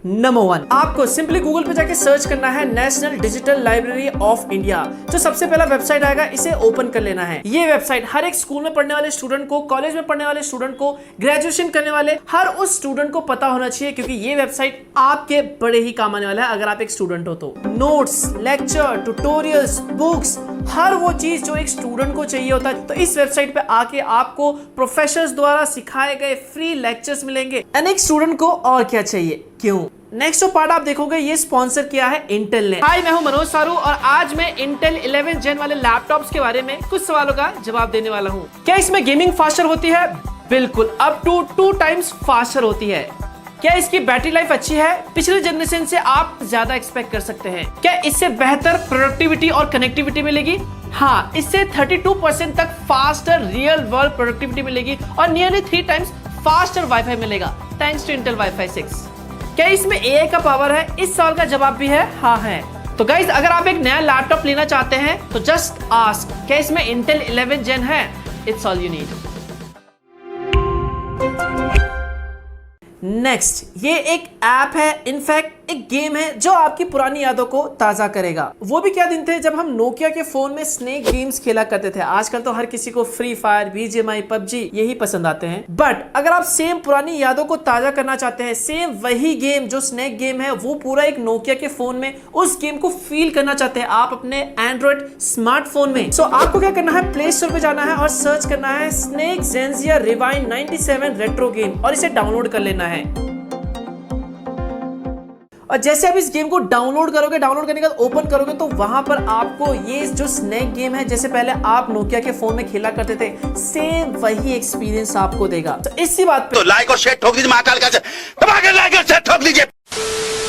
नंबर 1, आपको सिंपली गूगल पे जाके सर्च करना है national digital library of India. जो सबसे पहला वेबसाइट आएगा इसे ओपन कर लेना है. ये वेबसाइट हर एक स्कूल में पढ़ने वाले स्टूडेंट को, कॉलेज में पढ़ने वाले स्टूडेंट को, ग्रेजुएशन करने वाले हर उस स्टूडेंट को पता होना चाहिए, क्योंकि ये वेबसाइट आपके बड़े ही काम आने वाला है अगर आप एक स्टूडेंट हो तो. नोट्स, लेक्चर, ट्यूटोरियल्स, बुक्स, हर वो चीज जो एक स्टूडेंट को चाहिए होता है, तो इस वेबसाइट पे आके आपको प्रोफेसर्स द्वारा सिखाए गए फ्री लेक्चर्स मिलेंगे. एंड एक स्टूडेंट को और क्या चाहिए, क्यों? नेक्स्ट जो पार्ट आप देखोगे ये स्पॉन्सर किया है इंटेल ने. हाय, मैं हूं मनोज सारू और आज मैं इंटेल 11th जेन वाले लैपटॉप्स के बारे में कुछ सवालों का जवाब देने वाला हूं. क्या इसमें गेमिंग फास्टर होती है? बिल्कुल, अप टू 2 टाइम्स फास्टर होती है. क्या इसकी बैटरी लाइफ अच्छी है? पिछले जनरेशन से आप ज्यादा एक्सपेक्ट कर सकते हैं. क्या इससे बेहतर प्रोडक्टिविटी और कनेक्टिविटी मिलेगी? हाँ, इससे 32% तक फास्टर रियल वर्ल्ड प्रोडक्टिविटी मिलेगी और नियरली 3 टाइम्स फास्टर वाईफाई मिलेगा थैंक्स टू इंटेल वाईफाई 6. क्या इसमें एआई का पावर है? इस सवाल का जवाब भी है हाँ है. तो गाइज, अगर आप एक नया लैपटॉप लेना चाहते हैं तो जस्ट आस्क, क्या इसमें इंटेल 11th जेन है? It's all you need. Next, ये एक ऐप है, इनफैक्ट एक गेम है जो आपकी पुरानी यादों को ताजा करेगा. वो भी क्या दिन थे जब हम नोकिया के फोन में स्नेक गेम्स खेला करते थे. आजकल तो हर किसी को फ्री फायर, बीजीएमआई, पबजी यही पसंद आते हैं. बट अगर आप सेम पुरानी यादों को ताजा करना चाहते हैं, सेम वही गेम जो स्नेक गेम है वो पूरा एक नोकिया के फोन में उस गेम को फील करना चाहते हैं आप अपने एंड्रॉइड स्मार्टफोन में, सो आपको क्या करना है, प्ले स्टोर पे जाना है और सर्च करना है स्नेक ज़ेनज़िया रिवाइंड 97 रेट्रो गेम और इसे डाउनलोड कर लेना है. और जैसे आप इस गेम को डाउनलोड करोगे, डाउनलोड करने के बाद ओपन करोगे तो वहां पर आपको ये जो स्नेक गेम है जैसे पहले आप नोकिया के फोन में खेला करते थे, सेम वही एक्सपीरियंस आपको देगा. तो इसी बात पे तो लाइक और शेयर ठोक दीजिए, महाकाल का दबा के लाइक और शेयर ठोक दीजिए.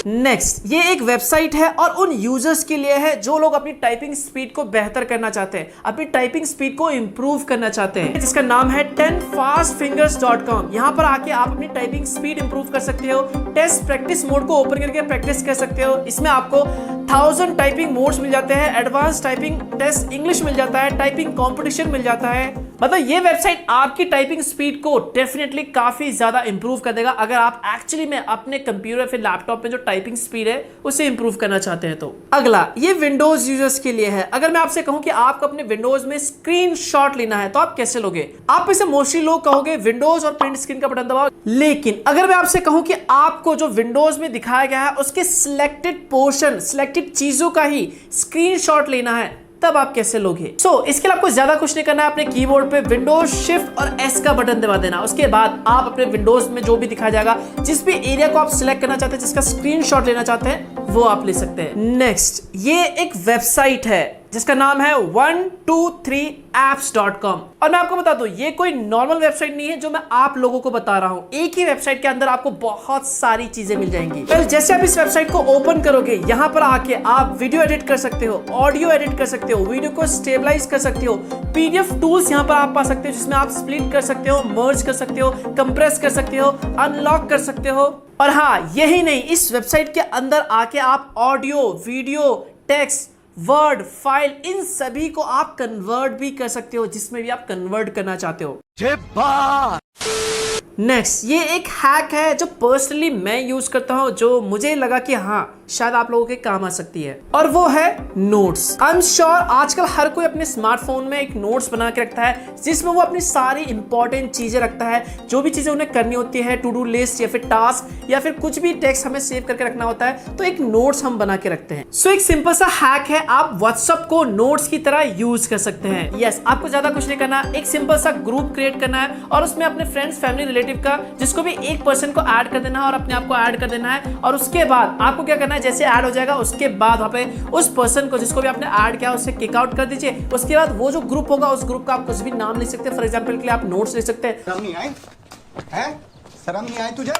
नेक्स्ट, ये एक वेबसाइट है और उन यूजर्स के लिए है जो लोग अपनी टाइपिंग स्पीड को बेहतर करना चाहते हैं, अपनी टाइपिंग स्पीड को इंप्रूव करना चाहते हैं, जिसका नाम है 10fastfingers.com. यहाँ पर आके आप अपनी टाइपिंग स्पीड इंप्रूव कर सकते हो. टेस्ट प्रैक्टिस मोड को ओपन करके प्रैक्टिस कर सकते हो. इसमें आपको 1000 टाइपिंग मोड्स मिल जाते हैं, एडवांस टाइपिंग टेस्ट इंग्लिश मिल जाता है, टाइपिंग कंपटीशन मिल जाता है. मतलब ये वेबसाइट आपकी टाइपिंग स्पीड को डेफिनेटली काफी ज्यादा इंप्रूव कर देगा अगर आप एक्चुअली में अपने कंप्यूटर फिर लैपटॉप में जो टाइपिंग स्पीड है उसे इंप्रूव करना चाहते हैं. तो अगला, ये विंडोज यूजर्स के लिए है. अगर मैं आपसे कहूं कि आपको अपने विंडोज में स्क्रीनशॉट लेना है तो आप कैसे लोगे? आप में से मोस्टली लोग कहोगे विंडोज और प्रिंट स्क्रीन का बटन दबाओ. लेकिन अगर मैं आपसे कहूं कि आपको जो विंडोज में दिखाया गया है उसके सिलेक्टेड पोर्शन, सिलेक्टेड चीजों का ही स्क्रीनशॉट लेना है, तब आप कैसे लोगे? इसके लिए आपको ज्यादा कुछ नहीं करना है. अपने कीबोर्ड पे विंडोज शिफ्ट और एस का बटन दबा देना. उसके बाद आप अपने विंडोज में जो भी दिखाया जाएगा, जिस भी एरिया को आप सिलेक्ट करना चाहते हैं, जिसका स्क्रीनशॉट लेना चाहते हैं, वो आप ले सकते हैं. नेक्स्ट, ये एक वेबसाइट है जिसका नाम है 123apps.com. और मैं आपको बता दूं, ये कोई नॉर्मल वेबसाइट नहीं है जो मैं आप लोगों को बता रहा हूं. एक ही वेबसाइट के अंदर आपको बहुत सारी चीजें मिल जाएंगी. जैसे आप इस वेबसाइट को ओपन करोगे, यहां पर आके आप वीडियो एडिट कर सकते हो, ऑडियो एडिट कर सकते हो, वीडियो को स्टेबलाइज कर सकते हो, पीडीएफ टूल्स यहां पर आप पा सकते हो जिसमें आप स्प्लिट कर सकते हो, मर्ज कर सकते हो, कंप्रेस कर सकते हो, अनलॉक कर सकते हो. और हाँ, यही नहीं, इस वेबसाइट के अंदर आके आप audio, video, text, word, file, in सभी को आप कन्वर्ट भी कर सकते हो जिसमें भी आप कन्वर्ट करना चाहते हो. नेक्स्ट, ये एक हैक है जो पर्सनली मैं यूज करता हूं, जो मुझे लगा कि हाँ शायद आप लोगों के काम आ सकती है, और वो है नोट्स। आई एम श्योर आजकल हर कोई अपने स्मार्टफोन में एक नोट्स बना के रखता है जिसमें वो अपनी सारी इंपॉर्टेंट चीजें रखता है, जो भी चीजें उन्हें करनी होती है, टू डू लिस्ट या फिर टास्क या फिर कुछ भी टेक्स्ट हमें सेव करके रखना होता है, तो एक नोट्स हम बना के रखते हैं। सो एक सिंपल सा हैक है, आप व्हाट्सएप को नोट्स की तरह यूज कर सकते हैं। यस, आपको ज्यादा कुछ नहीं करना, एक सिंपल सा ग्रुप क्रिएट करना है और उसमें अपने फ्रेंड्स, फैमिली, रिलेटिव का जिसको भी एक पर्सन को ऐड कर देना है और अपने आप को ऐड कर देना है, और उसके बाद आपको क्या करना है, जैसे ऐड हो जाएगा उसके बाद वहां पे उस पर्सन को जिसको भी आपने ऐड किया उसे किक आउट कर दीजिए। उसके बाद वो जो ग्रुप होगा उस ग्रुप का आप कुछ भी नाम लिख सकते हैं, फॉर एग्जांपल के लिए आप नोट्स लिख सकते हैं। शर्म नहीं आई है? शर्म नहीं आई तुझे?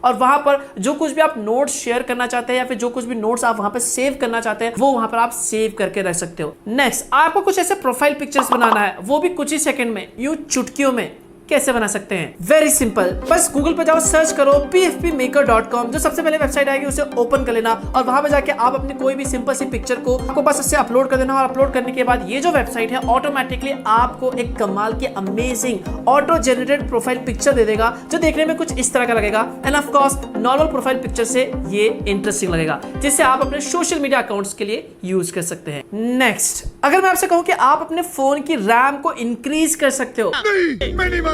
और वहां पर जो कुछ भी आप नोट्स शेयर करना चाहते हैं या फिर जो कुछ भी नोट्स आप वहां पर सेव करना चाहते हैं वो वहां पर आप सेव करके रख सकते हो। नेक्स्ट, आपको कुछ ऐसे प्रोफाइल पिक्चर्स बनाना है, वो भी कुछ ही सेकंड में, यूं चुटकियों में। कैसे बना सकते हैं? वेरी सिंपल, बस गूगल पे जाओ, सर्च करो pfpmaker.com, जो सबसे पहले वेबसाइट आएगी उसे ओपन कर लेना और वहां पे जाके आप अपनी कोई भी सिंपल सी पिक्चर को आपको बस उससे अपलोड कर देना, और अपलोड करने के बाद ये जो वेबसाइट है ऑटोमेटिकली आपको एक कमाल की amazing auto generated profile picture दे देगा, जो देखने में कुछ इस तरह का लगेगा। And of course normal profile picture से ये इंटरेस्टिंग लगेगा, जिससे आप अपने सोशल मीडिया अकाउंट्स के लिए यूज कर सकते हैं। नेक्स्ट, अगर मैं आपसे कहूं कि आप अपने फोन की रैम को इंक्रीज कर सकते हो, मैं नहीं मानता।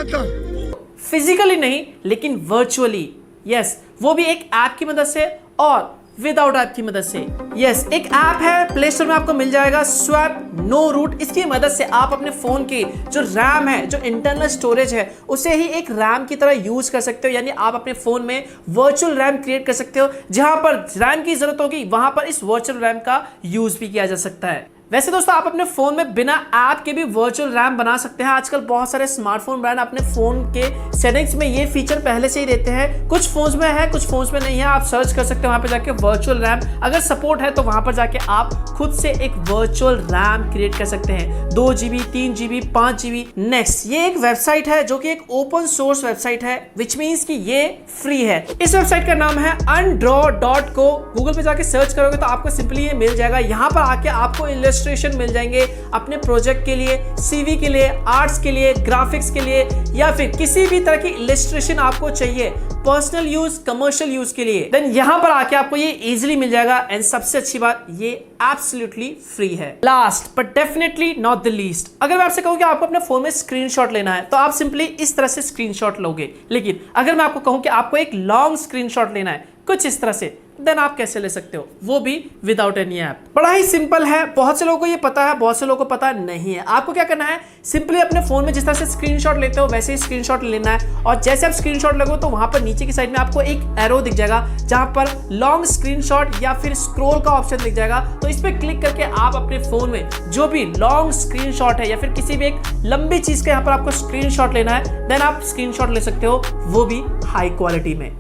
फिजिकली नहीं लेकिन वर्चुअली। यस, वो भी एक ऐप की मदद से और विदाउट ऐप की मदद से। यस, एक ऐप है, प्ले स्टोर में आपको मिल जाएगा, स्वैप नो रूट। इसकी मदद से आप अपने फोन की जो रैम है, जो इंटरनल स्टोरेज है, उसे ही एक रैम की तरह यूज कर सकते हो। यानी आप अपने फोन में वर्चुअल रैम क्रिएट कर सकते हो, जहां पर रैम की जरूरत होगी वहां पर इस वर्चुअल रैम का यूज भी किया जा सकता है। वैसे दोस्तों, आप अपने फोन में बिना ऐप के भी वर्चुअल रैम बना सकते हैं। आजकल बहुत सारे स्मार्टफोन ब्रांड अपने फोन के सेटिंग्स में ये फीचर पहले से ही देते हैं। कुछ फोन्स में है, कुछ फोन्स में नहीं है। आप सर्च कर सकते हैं वहां पे जाके वर्चुअल रैम, अगर सपोर्ट है तो वहां पर जाके आप खुद से एक वर्चुअल रैम क्रिएट कर सकते हैं, 2 GB, 3 GB, 5 GB। नेक्स्ट, ये एक वेबसाइट है जो कि एक ओपन सोर्स वेबसाइट है, विच मीन्स कि ये फ्री है। इस वेबसाइट का नाम है undraw.co। गूगल पे जाके सर्च करोगे तो आपको सिंपली ये मिल जाएगा। यहाँ पर आके आपको इलस्ट्रेशन मिल जाएंगे अपने प्रोजेक्ट के लिए, सीवी के लिए, आर्ट्स के लिए, ग्राफिक्स के लिए, या फिर किसी भी तरह की इलस्ट्रेशन आपको चाहिए पर्सनल यूज, कमर्शियल यूज के लिए, देन यहां पर आके आपको ये इजीली मिल जाएगा। एंड सबसे अच्छी बात, ये एब्सोल्युटली फ्री है। Last but definitely not the least, अगर मैं आपसे कहूं कि आपको अपने फोन में स्क्रीनशॉट लेना है तो आप सिंपली इस तरह से स्क्रीनशॉट लोगे, लेकिन अगर मैं आपको कहूं कि आपको एक लॉन्ग स्क्रीनशॉट लेना है कुछ इस तरह से, देन आप कैसे ले सकते हो, वो भी विदाउट एनी ऐप। बड़ा ही सिंपल है, बहुत से लोगों को ये पता है, बहुत से लोगों को पता नहीं है। आपको क्या करना है, सिंपली अपने फोन में जिस तरह से स्क्रीनशॉट लेते हो वैसे ही स्क्रीनशॉट लेना है, और जैसे आप स्क्रीनशॉट लगो तो वहां पर नीचे की साइड में आपको एक एरो दिख जाएगा जहां पर लॉन्ग स्क्रीनशॉट या फिर स्क्रॉल का ऑप्शन दिख जाएगा। तो इस पर क्लिक करके आप अपने फोन में जो भी लॉन्ग स्क्रीनशॉट है या फिर किसी भी एक लंबी चीज का यहाँ पर आपको स्क्रीनशॉट लेना है, देन आप स्क्रीनशॉट ले सकते हो, वो भी हाई क्वालिटी में।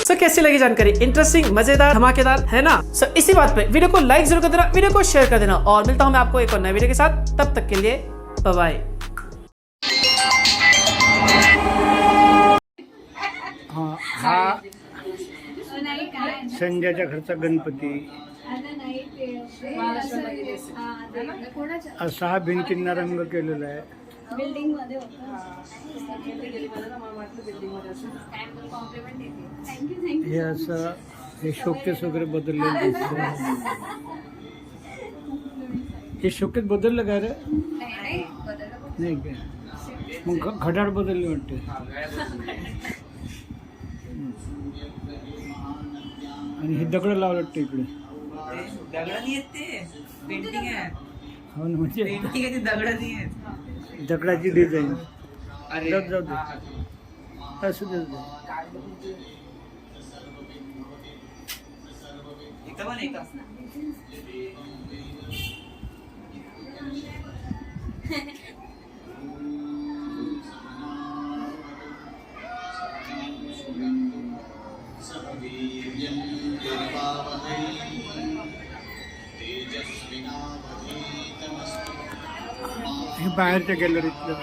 सो कैसी लगी जानकारी? इंटरेस्टिंग, मजेदार, धमाकेदार है ना? सो इसी बात पे वीडियो को लाइक जरूर कर देना, वीडियो को शेयर कर देना, और मिलता हूं मैं आपको एक और नए वीडियो के साथ। तब तक के लिए बाय बाय। हा संजयच्या घरचा गणपती असा हा भिंतींना रंग केलेला आहे। बिल्डिंग मध्ये हे असं हे शोकेस वगैरे बदललेलं दिसतं। हे शोकेस बदललं का रे? नाही का? मग घड्याळ बदलली वाटते। आणि हे दगड लावलं वाटतं इकडे। दगड नाही आहेत ते, पेंटिंग आहे। हो ना, म्हणजे पेंटिंग आहे, दगड नाही आहेत। दगडाची डिझाईन जाऊ दे, असू दे। हे बाहेरच्या गॅलरीतलं